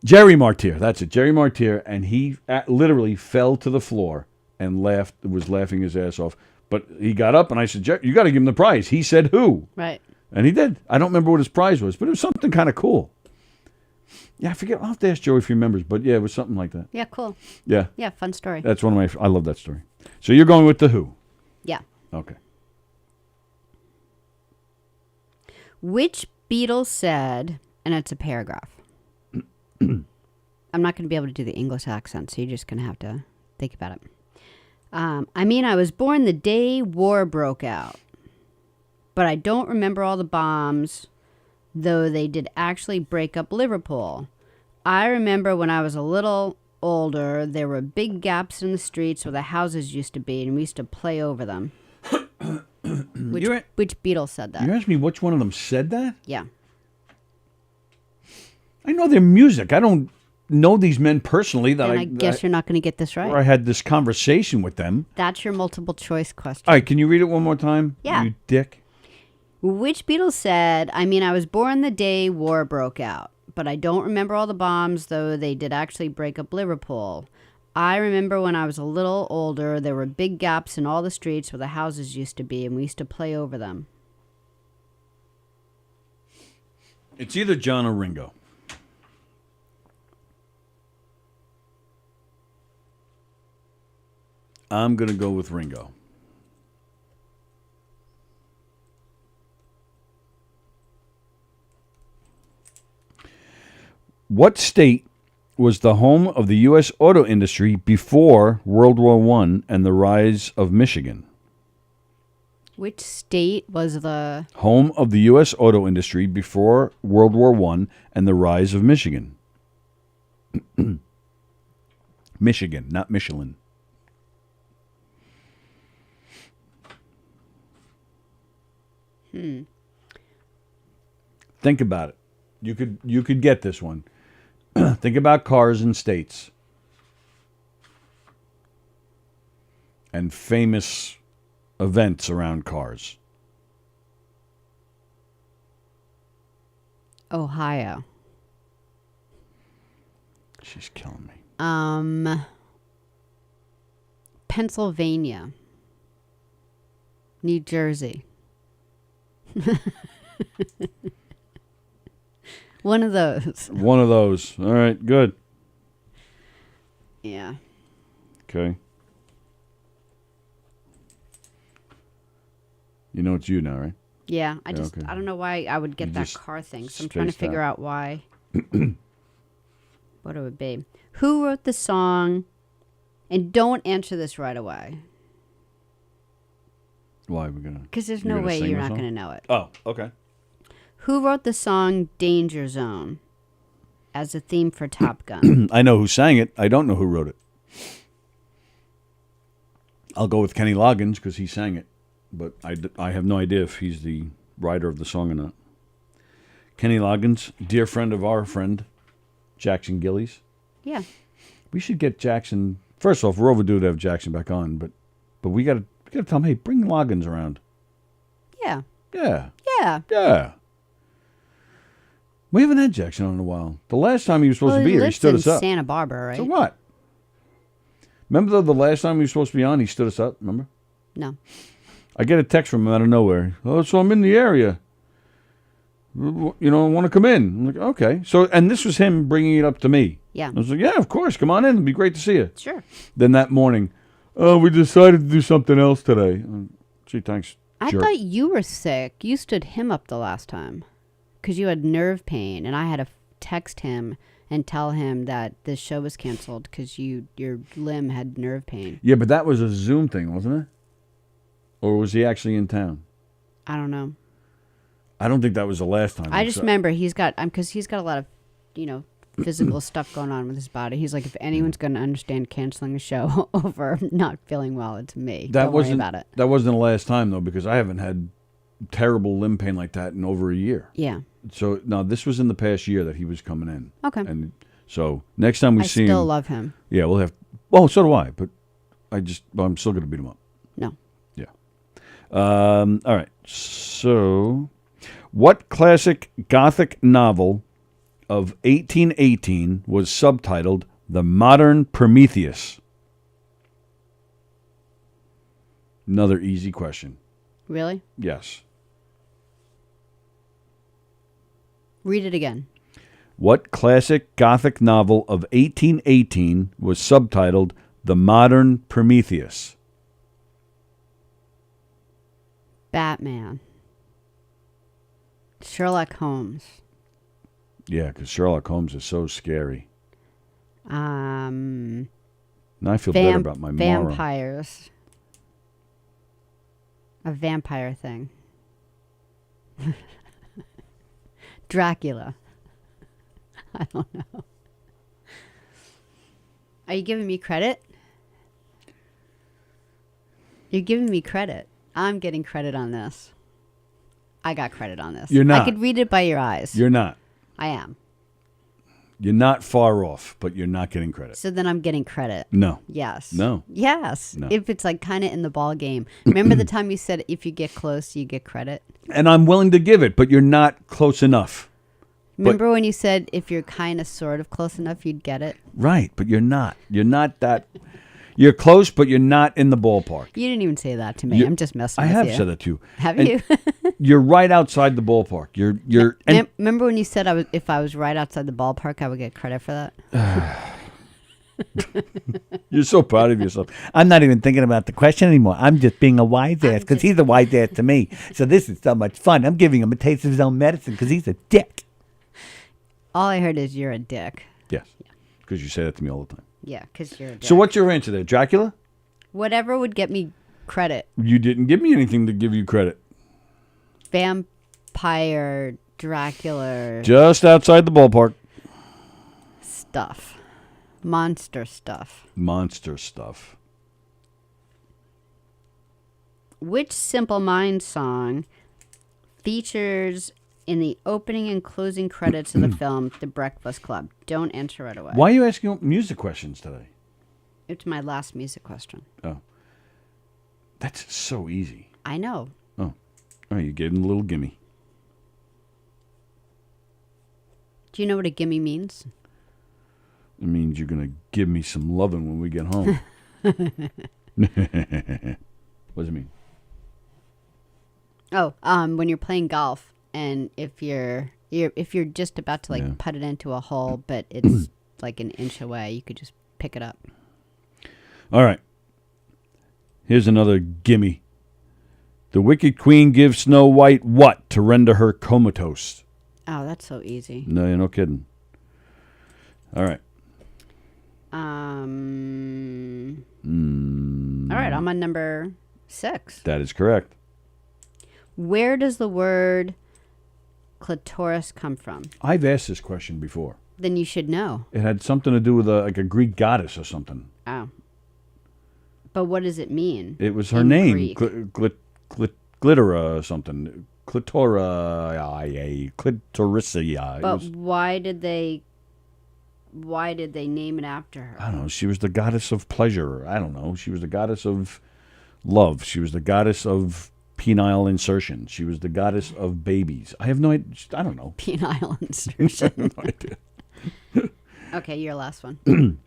Jerry Martyr, that's it, Jerry Martyr, and he literally fell to the floor and was laughing his ass off. But he got up and I said, Jerry, you got to give him the prize. He said Who. Right. And he did. I don't remember what his prize was, but it was something kind of cool. Yeah, I forget. I'll have to ask Joey if he remembers, but yeah, it was something like that. Yeah, cool. Yeah. Yeah, fun story. That's one of I love that story. So you're going with the Who. Yeah. Okay. Which Beatles said, and it's a paragraph. I'm not going to be able to do the English accent, so you're just going to have to think about it. I was born the day war broke out, but I don't remember all the bombs, though they did actually break up Liverpool. I remember when I was a little older, there were big gaps in the streets where the houses used to be, and we used to play over them. Which Beatles said that? You asked me which one of them said that? Yeah. I know their music. I don't know these men personally. I guess you're not going to get this right. Or I had this conversation with them. That's your multiple choice question. All right, can you read it one more time? Yeah. You dick. Which Beatles said, I was born the day war broke out, but I don't remember all the bombs, though they did actually break up Liverpool. I remember when I was a little older, there were big gaps in all the streets where the houses used to be, and we used to play over them. It's either John or Ringo. I'm going to go with Ringo. What state was the home of the U.S. auto industry before World War I and the rise of Michigan? Which state was the home of the U.S. auto industry before World War I and the rise of Michigan? Michigan, not Michelin. Think about it. You could get this one. Think about cars and states and famous events around cars. Ohio. She's killing me. Pennsylvania. New Jersey. One of those. One of those. All right, good. Yeah. Okay. You know it's you now, right? Yeah, I don't know why I would get that car thing, so I'm trying to figure out why. What it would be. Who wrote the song? And don't answer this right away. Why are we gonna? Because there's no way you're not going to know it. Oh, okay. Who wrote the song Danger Zone as a theme for Top Gun? I know who sang it. I don't know who wrote it. I'll go with Kenny Loggins because he sang it. But I have no idea if he's the writer of the song or not. Kenny Loggins, dear friend of our friend, Jackson Gillies. Yeah. We should get Jackson First off, we're overdue to have Jackson back on, but we gotta tell him, hey, bring Loggins around. Yeah. Yeah. Yeah. Yeah. We haven't had Jackson on in a while. The last time he was supposed to be here, he stood us up. Santa Barbara, right? So what? Remember the last time he was supposed to be on, he stood us up, remember? No. I get a text from him out of nowhere. Oh, so I'm in the area. You know, I want to come in. I'm like, okay. So, and this was him bringing it up to me. Yeah. I was like, yeah, of course. Come on in. It'd be great to see you. Sure. Then that morning, oh, we decided to do something else today. Gee, thanks. I jerk. thought you were sick. You stood him up the last time because you had nerve pain, and I had to text him and tell him that this show was canceled because your limb had nerve pain. Yeah, but that was a Zoom thing, wasn't it? Or was he actually in town? I don't know. I don't think that was the last time. I just remember he's got a lot of, physical stuff going on with his body. He's like, if anyone's going to understand canceling a show over not feeling well, it's me. Don't worry about it. That wasn't the last time, though, because I haven't had terrible limb pain like that in over a year. Yeah. So, no, this was in the past year that he was coming in. Okay. And so, next time we see him... I still love him. Yeah, we'll have... Well, so do I, but I'm still going to beat him up. No. Yeah. All right. So, what classic Gothic novel of 1818 was subtitled The Modern Prometheus? Another easy question. Really? Yes. Read it again. What classic Gothic novel of 1818 was subtitled The Modern Prometheus? Batman. Sherlock Holmes. Yeah, because Sherlock Holmes is so scary. Now I feel better about my moral. Vampires. A vampire thing. Dracula. I don't know. Are you giving me credit? You're giving me credit. I'm getting credit on this. I got credit on this. You're not. I could read it by your eyes. You're not. I am. You're not far off, but you're not getting credit. So then I'm getting credit. No. Yes. No. Yes. No. If it's like kind of in the ball game. Remember the time you said if you get close, you get credit? And I'm willing to give it, but you're not close enough. Remember when you said if you're kind of sort of close enough, you'd get it? Right, but you're not. You're not that. You're close, but you're not in the ballpark. You didn't even say that to me. I'm just messing with you. I have said that to you. Have And you? You're right outside the ballpark. You're. And Remember when you said if I was right outside the ballpark, I would get credit for that? You're so proud of yourself. I'm not even thinking about the question anymore. I'm just being a wise ass because he's a wise ass to me. So this is so much fun. I'm giving him a taste of his own medicine because he's a dick. All I heard is you're a dick. Yes, because you say that to me all the time. Yeah, because you're a dick. So what's your answer there, Dracula? Whatever would get me credit. You didn't give me anything to give you credit. Vampire, Dracula. Just outside the ballpark. Stuff. Monster stuff. Monster stuff. Which Simple Minds song features in the opening and closing credits of the film The Breakfast Club? Don't answer right away. Why are you asking music questions today? It's my last music question. Oh. That's so easy. I know. Oh. All right, you gave him a little gimme. Do you know what a gimme means? It means you're going to give me some loving when we get home. What does it mean? Oh, when you're playing golf and if you're just about to putt it into a hole, but it's like an inch away, you could just pick it up. All right. Here's another gimme. The Wicked Queen gives Snow White what to render her comatose? Oh, that's so easy. No, you're no kidding. All right. All right, I'm on number 6. That is correct. Where does the word clitoris come from? I've asked this question before. Then you should know. It had something to do with a Greek goddess or something. Oh. But what does it mean? It was her in name. Greek? Glitera or something. Clitora. Clitoricia. But why did they why did they name it after her? I don't know. She was the goddess of pleasure. I don't know. She was the goddess of love. She was the goddess of penile insertion. She was the goddess of babies. I have no idea. I don't know. Penile insertion. I have no idea. Okay, your last one.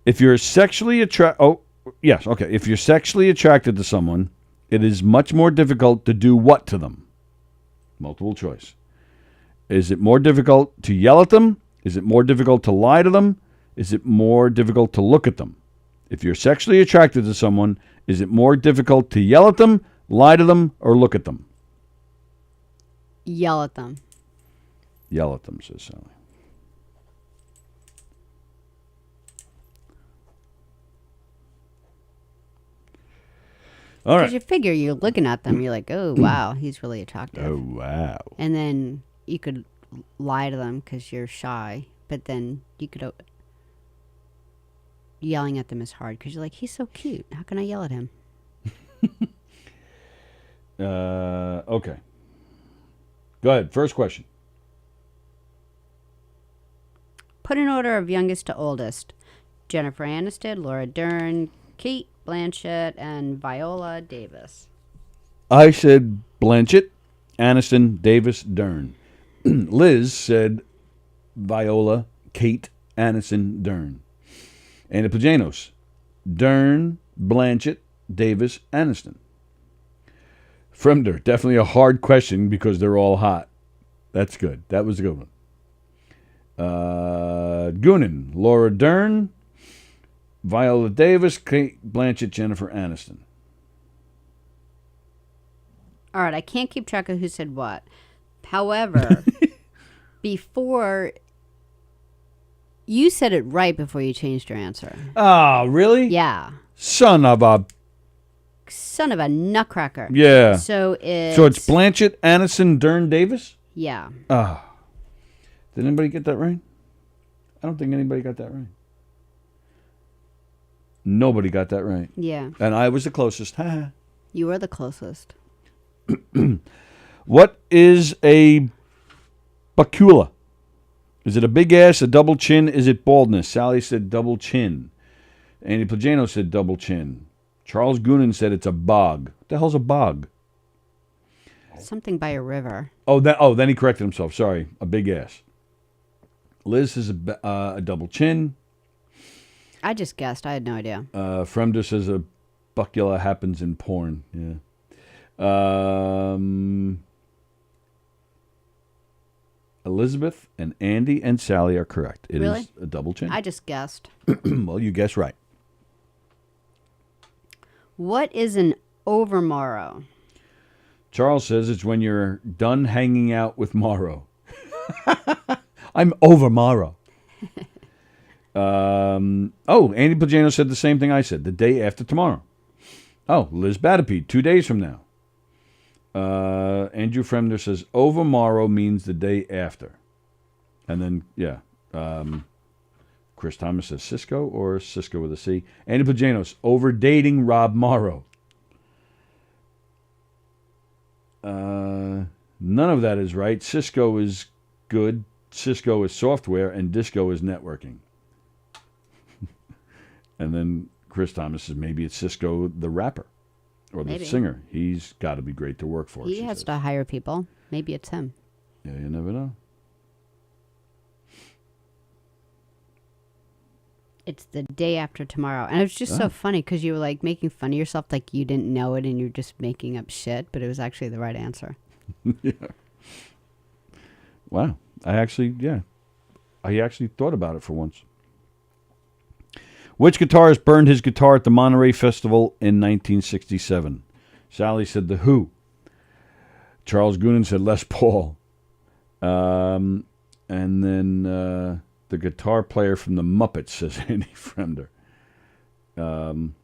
If you're sexually If you're sexually attracted to someone, it is much more difficult to do what to them? Multiple choice. Is it more difficult to yell at them? Is it more difficult to lie to them? Is it more difficult to look at them? If you're sexually attracted to someone, is it more difficult to yell at them, lie to them, or look at them? Yell at them. Yell at them, says Sally. All right. Because you figure you're looking at them, you're like, oh, wow, he's really attractive. Oh, wow. And then you could lie to them because you're shy, but then you could... Yelling at them is hard because you're like, he's so cute. How can I yell at him? Okay. Go ahead. First question. Put in order of youngest to oldest. Jennifer Aniston, Laura Dern, Kate Blanchett, and Viola Davis. I said Blanchett, Aniston, Davis, Dern. Liz said Viola, Kate, Aniston, Dern. Anna Pajanos, Dern, Blanchett, Davis, Aniston. Fremder, definitely a hard question because they're all hot. That's good. That was a good one. Goonan, Laura Dern, Viola Davis, Kate Blanchett, Jennifer Aniston. All right, I can't keep track of who said what. However, before... You said it right before you changed your answer. Oh, really? Yeah. Son of a nutcracker. Yeah. So it's Blanchett, Aniston, Dern, Davis? Yeah. Ah. Did anybody get that right? I don't think anybody got that right. Nobody got that right. Yeah. And I was the closest. You were the closest. What is a bacula? Is it a big ass, a double chin? Is it baldness? Sally said double chin. Andy Plagano said double chin. Charles Goonan said it's a bog. What the hell's a bog? Something by a river. Then he corrected himself. Sorry, a big ass. Liz says a double chin. I just guessed. I had no idea. Fremder says a buccula happens in porn. Yeah. Elizabeth and Andy and Sally are correct. It Really? is a double chin. I just guessed. Well, you guessed right. What is an overmorrow? Charles says it's when you're done hanging out with Morrow. I'm over Morrow. Andy Pagano said the same thing I said. The day after tomorrow. Oh, Liz Batapede, 2 days from now. Andrew Fremder says over Morrow means the day after. And then, Chris Thomas says Cisco or Cisco with a C. Andy Pajanos, over dating Rob Morrow. None of that is right. Cisco is good. Cisco is software, and disco is networking. And then Chris Thomas says maybe it's Cisco the rapper or the singer. He's got to be great to work for. He has to hire people. Maybe it's him. Yeah, you never know. It's the day after tomorrow. And it was just so funny because you were like making fun of yourself like you didn't know it and you're just making up shit, but it was actually the right answer. Yeah. Wow. I actually thought about it for once. Which guitarist burned his guitar at the Monterey Festival in 1967? Sally said The Who. Charles Goonan said Les Paul. And then the guitar player from the Muppets, says Andy Fremder. And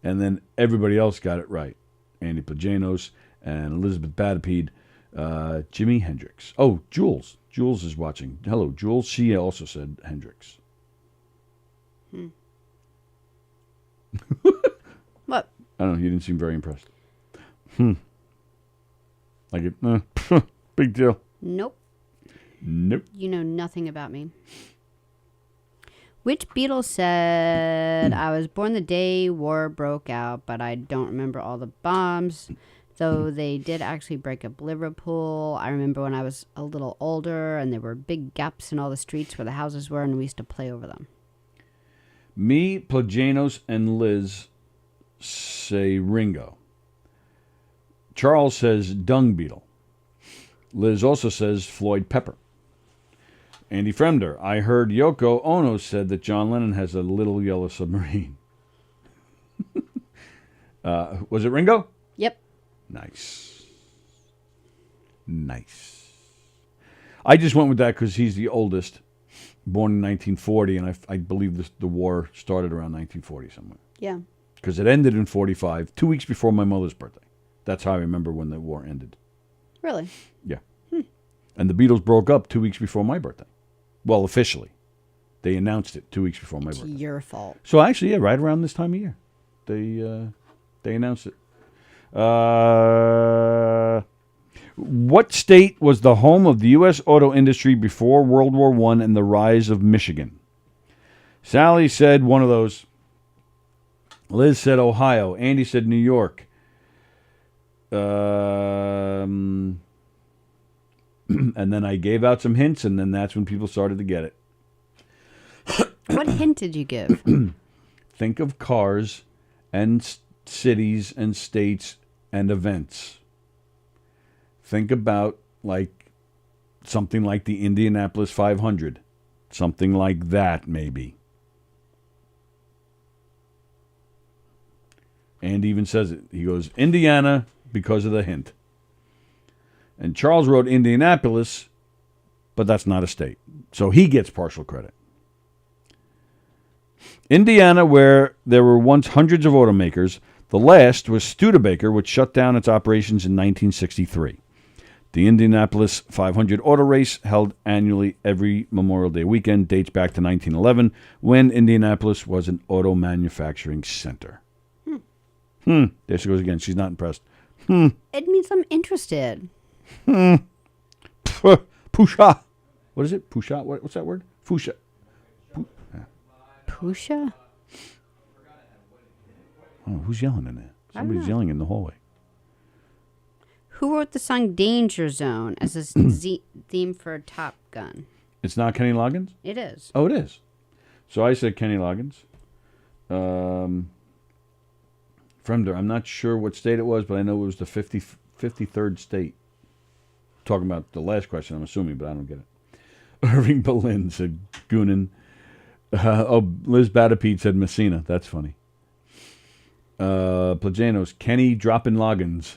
then everybody else got it right. Andy Pajanos and Elizabeth Batapede. Jimi Hendrix. Oh, Jules. Jules is watching. Hello, Jules. She also said Hendrix. What? I don't know. You didn't seem very impressed. Like it. Big deal. Nope. Nope. You know nothing about me. Which Beatle said, I was born the day war broke out, but I don't remember all the bombs. Though they did actually break up Liverpool. I remember when I was a little older and there were big gaps in all the streets where the houses were and we used to play over them. Me, Plajanos, and Liz say Ringo. Charles says Dung Beetle. Liz also says Floyd Pepper. Andy Fremder, I heard Yoko Ono said that John Lennon has a little yellow submarine. Was it Ringo? Yep. Nice. I just went with that because he's the oldest, born in 1940, and I believe the war started around 1940 somewhere. Yeah. Because it ended in 45, 2 weeks before my mother's birthday. That's how I remember when the war ended. Really? Yeah. And the Beatles broke up 2 weeks before my birthday. Well, officially. They announced it 2 weeks before my birthday. It's your fault. So actually, yeah, right around this time of year. They announced it. What state was the home of the U.S. auto industry before World War I and the rise of Michigan? Sallie said one of those. Liz said Ohio. Andy said New York. And then I gave out some hints, and then that's when people started to get it. What hint did you give? Think of cars and cities and states and events. Think about like something like the Indianapolis 500. Something like that, maybe. And even says it. He goes, Indiana, because of the hint. And Charles wrote Indianapolis, but that's not a state. So he gets partial credit. Indiana, where there were once hundreds of automakers, the last was Studebaker, which shut down its operations in 1963. The Indianapolis 500 auto race, held annually every Memorial Day weekend, dates back to 1911, when Indianapolis was an auto manufacturing center. There she goes again. She's not impressed. It means I'm interested. Pusha. What is it? Pusha? What's that word? Fusha. Pusha? Oh, who's yelling in there? Somebody's know. yelling in the hallway. Who wrote the song Danger Zone as a theme for Top Gun? It's not Kenny Loggins? It is. Oh, it is. So I said Kenny Loggins. Fremder, I'm not sure what state it was, but I know it was the 53rd state. Talking about the last question, I'm assuming, but I don't get it. Irving Berlin said Goonan. Liz Batapede said Messina. That's funny. Plajanos, Kenny dropping Loggins.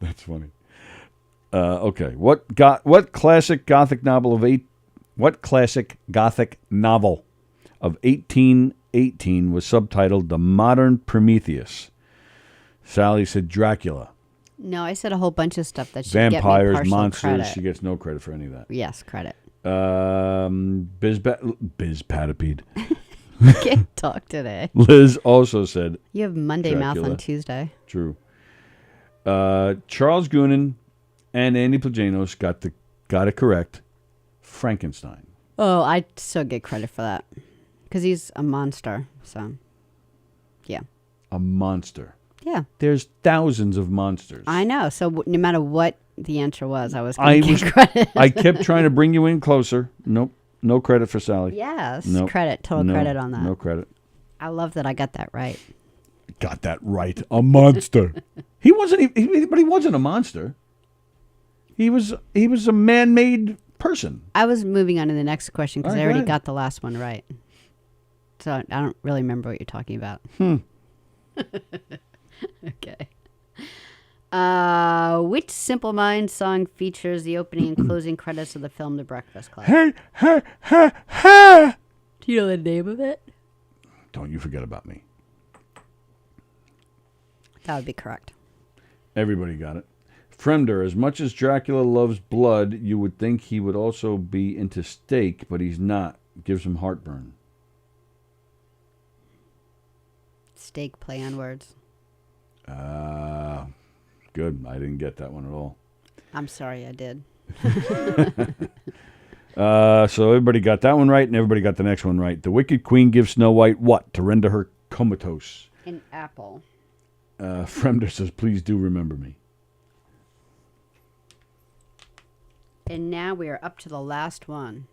That's funny. Okay. What classic Gothic novel of 1818 was subtitled The Modern Prometheus? Sallie said Dracula. No, I said a whole bunch of stuff that should Vampires, get me partial monsters. credit. She gets no credit for any of that. Yes, credit. Biz Patapede. Can't talk today. Liz also said You have Monday Dracula. mouth on Tuesday. True. Charles Goonan and Andy Plajanos got it correct. Frankenstein. Oh, I still get credit for that. Because he's a monster. So, yeah. A monster. Yeah. There's thousands of monsters. I know. So no matter what the answer was, I was going to get credit. I kept trying to bring you in closer. Nope. No credit for Sallie. Yes. Nope. Total credit on that. No credit. I love that I got that right. Got that right. A monster. He wasn't. But he wasn't a monster. He was a man-made person. I was moving on to the next question because All right, I already go ahead. got the last one right. So I don't really remember what you're talking about. Okay. Which Simple Minds song features the opening and closing credits of the film The Breakfast Club? Hey, ha, ha, ha. Do you know the name of it? Don't you forget about me. That would be correct. Everybody got it. Fremder, as much as Dracula loves blood, you would think he would also be into steak, but he's not. Gives him heartburn. Steak play on words. Good. I didn't get that one at all. I'm sorry, I did. So everybody got that one right, and everybody got the next one right. The Wicked Queen gives Snow White what to render her comatose? An apple. Fremder says, please do remember me. And now we are up to the last one.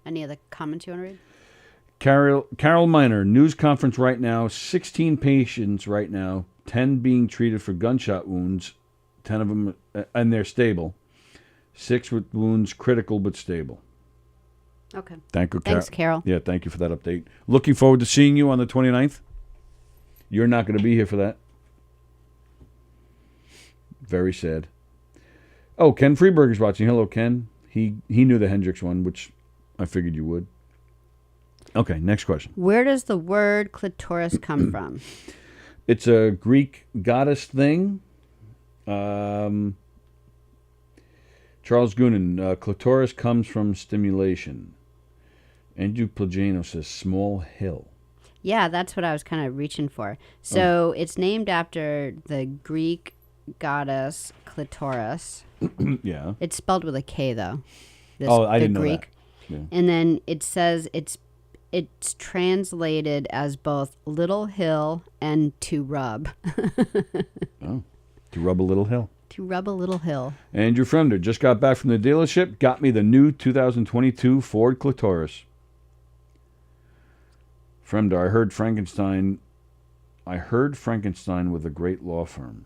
Any other comments you want to read? Carol Miner, news conference right now, 16 patients right now, 10 being treated for gunshot wounds, 10 of them, and they're stable. 6 with wounds critical but stable. Okay. Thanks, Carol. Yeah, thank you for that update. Looking forward to seeing you on the 29th. You're not going to be here for that. Very sad. Oh, Ken Freeberger's watching. Hello, Ken. He knew the Hendrix one, which I figured you would. Okay, next question. Where does the word clitoris come from? It's a Greek goddess thing. Charles Goonan, clitoris comes from stimulation. Andrew Plagano says small hill. Yeah, that's what I was kind of reaching for. So it's named after the Greek goddess clitoris. Yeah. It's spelled with a K, though. I didn't know that. Yeah. And then it says it's translated as both little hill and to rub. Oh, to rub a little hill. To rub a little hill. Andrew Fremder just got back from the dealership, got me the new 2022 Ford Clitoris. Fremder, I heard Frankenstein with a great law firm.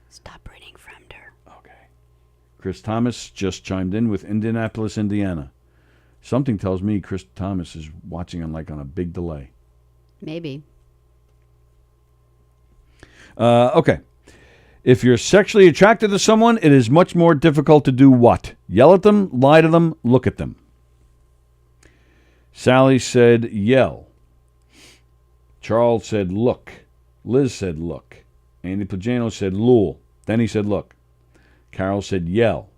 Stop reading Fremder. Okay. Chris Thomas just chimed in with Indianapolis, Indiana. Something tells me Chris Thomas is watching on a big delay. Maybe. Okay. If you're sexually attracted to someone, it is much more difficult to do what? Yell at them, lie to them, look at them. Sallie said yell. Charles said look. Liz said look. Andy Plagano said lul. Then he said look. Carol said yell.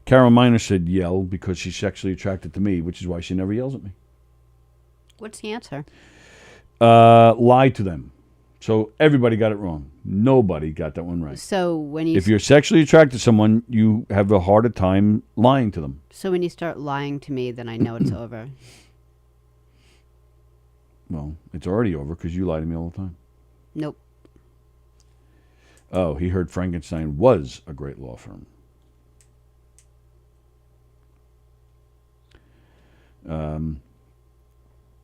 Carol Miner said yell because she's sexually attracted to me, which is why she never yells at me. What's the answer? Lie to them. So everybody got it wrong. Nobody got that one right. So if you're sexually attracted to someone, you have a harder time lying to them. So when you start lying to me, then I know it's over. Well, it's already over because you lie to me all the time. Nope. Oh, he heard Frankenstein was a great law firm.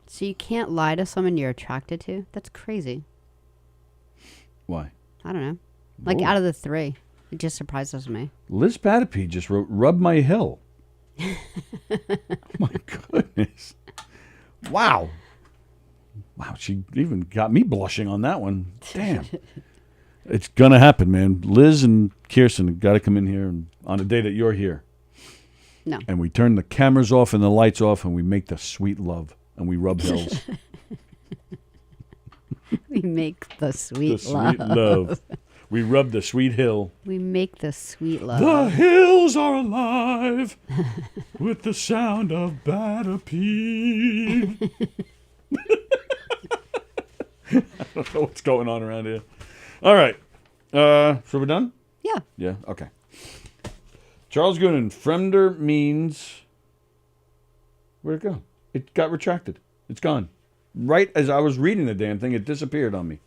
So you can't lie to someone you're attracted to? That's crazy. Why? I don't know. Like out of the 3, it just surprises me. Liz Patapy just wrote, rub my hill. Oh my goodness. Wow. Wow, she even got me blushing on that one. Damn. It's going to happen, man. Liz and Kirsten have got to come in here on the day that you're here. No. And we turn the cameras off and the lights off and we make the sweet love and we rub hills. We make the sweet The sweet love. We rub the sweet hill. We make the sweet love. The hills are alive with the sound of Batapee. I don't know what's going on around here. All right. So we're done? Yeah. Yeah, okay. Charles Goonan, Fremder means... Where'd it go? It got retracted. It's gone. Right as I was reading the damn thing, it disappeared on me.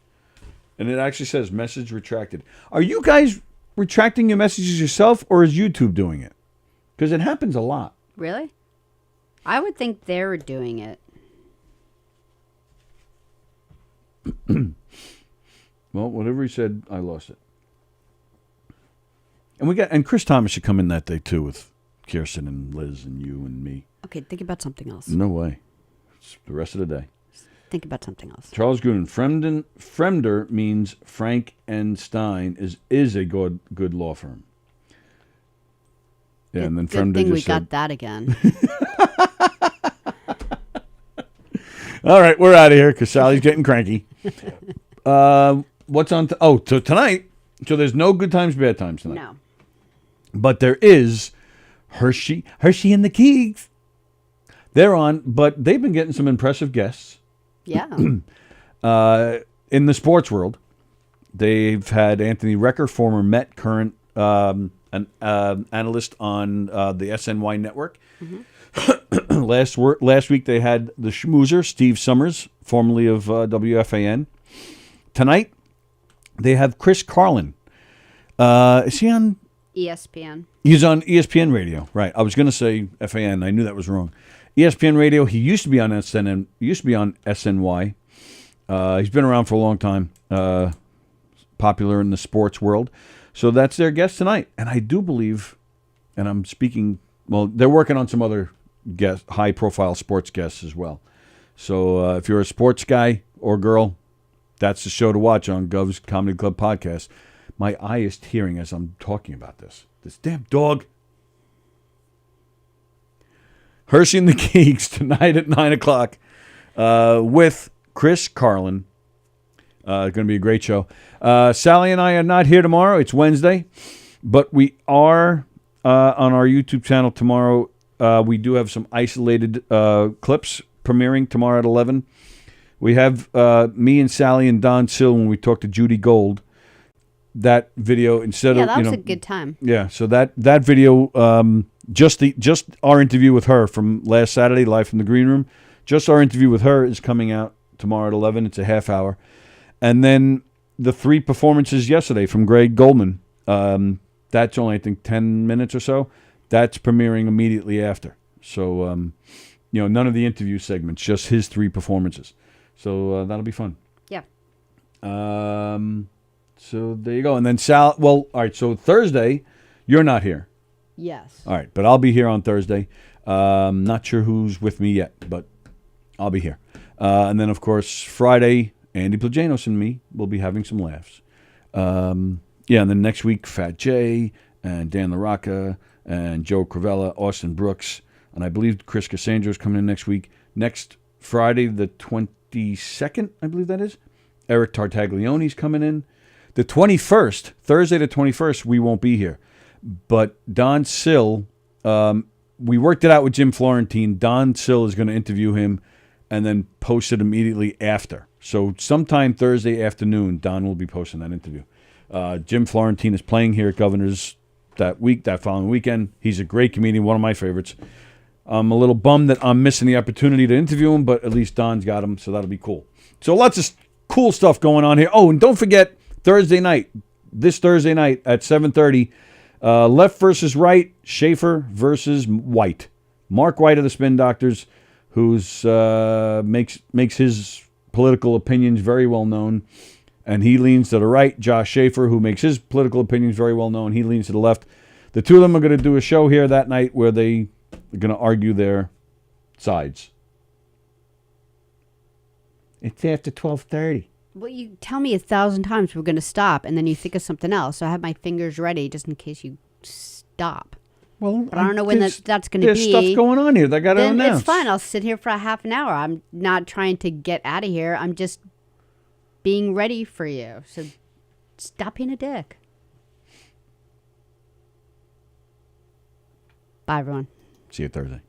And it actually says message retracted. Are you guys retracting your messages yourself, or is YouTube doing it? Because it happens a lot. Really? I would think they're doing it. Well, whatever he said, I lost it. And Chris Thomas should come in that day too with Kirsten and Liz and you and me. Okay, think about something else. No way. It's the rest of the day. Think about something else. Charles Goonan, Fremder means Frank and Stein is a good law firm. Yeah, and then Good Fremder thing just we said, got that again. all right, we're out of here because Sally's getting cranky. What's on? So tonight. So there's no good times, bad times tonight. No. But there is Hershey and the Keegs. They're on, but they've been getting some impressive guests. Yeah. In the sports world, they've had Anthony Recker, former Met, current an analyst on the SNY network. Last week they had the schmoozer, Steve Summers, formerly of WFAN. Tonight, they have Chris Carlin. Is he on? ESPN. He's on ESPN Radio, right? I was going to say FAN. I knew that was wrong. ESPN Radio. He used to be on SNN. Used to be on SNY. He's been around for a long time. Popular in the sports world. So that's their guest tonight. And I do believe, and I'm speaking. Well, they're working on some other guests, high-profile sports guests as well. So if you're a sports guy or girl, that's the show to watch on Gov's Comedy Club podcast. My eye is tearing as I'm talking about this. This damn dog. Hershey and the Keegs tonight at 9 o'clock with Chris Carlin. Going to be a great show. Sallie and I are not here tomorrow. It's Wednesday. But we are on our YouTube channel tomorrow. We do have some isolated clips premiering tomorrow at 11. We have me and Sallie and Don Sill when we talked to Judy Gold. That video instead of that was a good time. Yeah, so that video just our interview with her from last Saturday, live from the green room. Just our interview with her is coming out tomorrow at 11. It's a half hour, and then the 3 performances yesterday from Greg Goldman. That's only I think 10 minutes or so. That's premiering immediately after. So none of the interview segments, just his 3 performances. So that'll be fun. Yeah. So there you go. And then Sal, well, all right, so Thursday, you're not here. Yes. All right, but I'll be here on Thursday. Not sure who's with me yet, but I'll be here. And then, of course, Friday, Andy Plajanos and me will be having some laughs. And then next week, Fat Jay and Dan LaRocca and Joe Cravella, Austin Brooks, and I believe Chris Cassandra is coming in next week. Next Friday, the 22nd, I believe that is, Eric Tartaglioni's coming in. The 21st, Thursday the 21st, we won't be here. But Don Sill, we worked it out with Jim Florentine. Don Sill is going to interview him and then post it immediately after. So sometime Thursday afternoon, Don will be posting that interview. Jim Florentine is playing here at Governor's that following weekend. He's a great comedian, one of my favorites. I'm a little bummed that I'm missing the opportunity to interview him, but at least Don's got him, so that'll be cool. So lots of cool stuff going on here. Oh, and don't forget, this Thursday night at 7:30, Left versus Right, Schaefer versus White. Mark White of the Spin Doctors, who's makes his political opinions very well known, and he leans to the right. Josh Schaefer, who makes his political opinions very well known, he leans to the left. The two of them are going to do a show here that night where they are going to argue their sides. It's after 12:30. Well, you tell me 1,000 times we're going to stop, and then you think of something else. So I have my fingers ready just in case you stop. Well, but I don't know when that's going to be. There's stuff going on here. They got to announce. It's fine. I'll sit here for a half an hour. I'm not trying to get out of here. I'm just being ready for you. So stop being a dick. Bye, everyone. See you Thursday.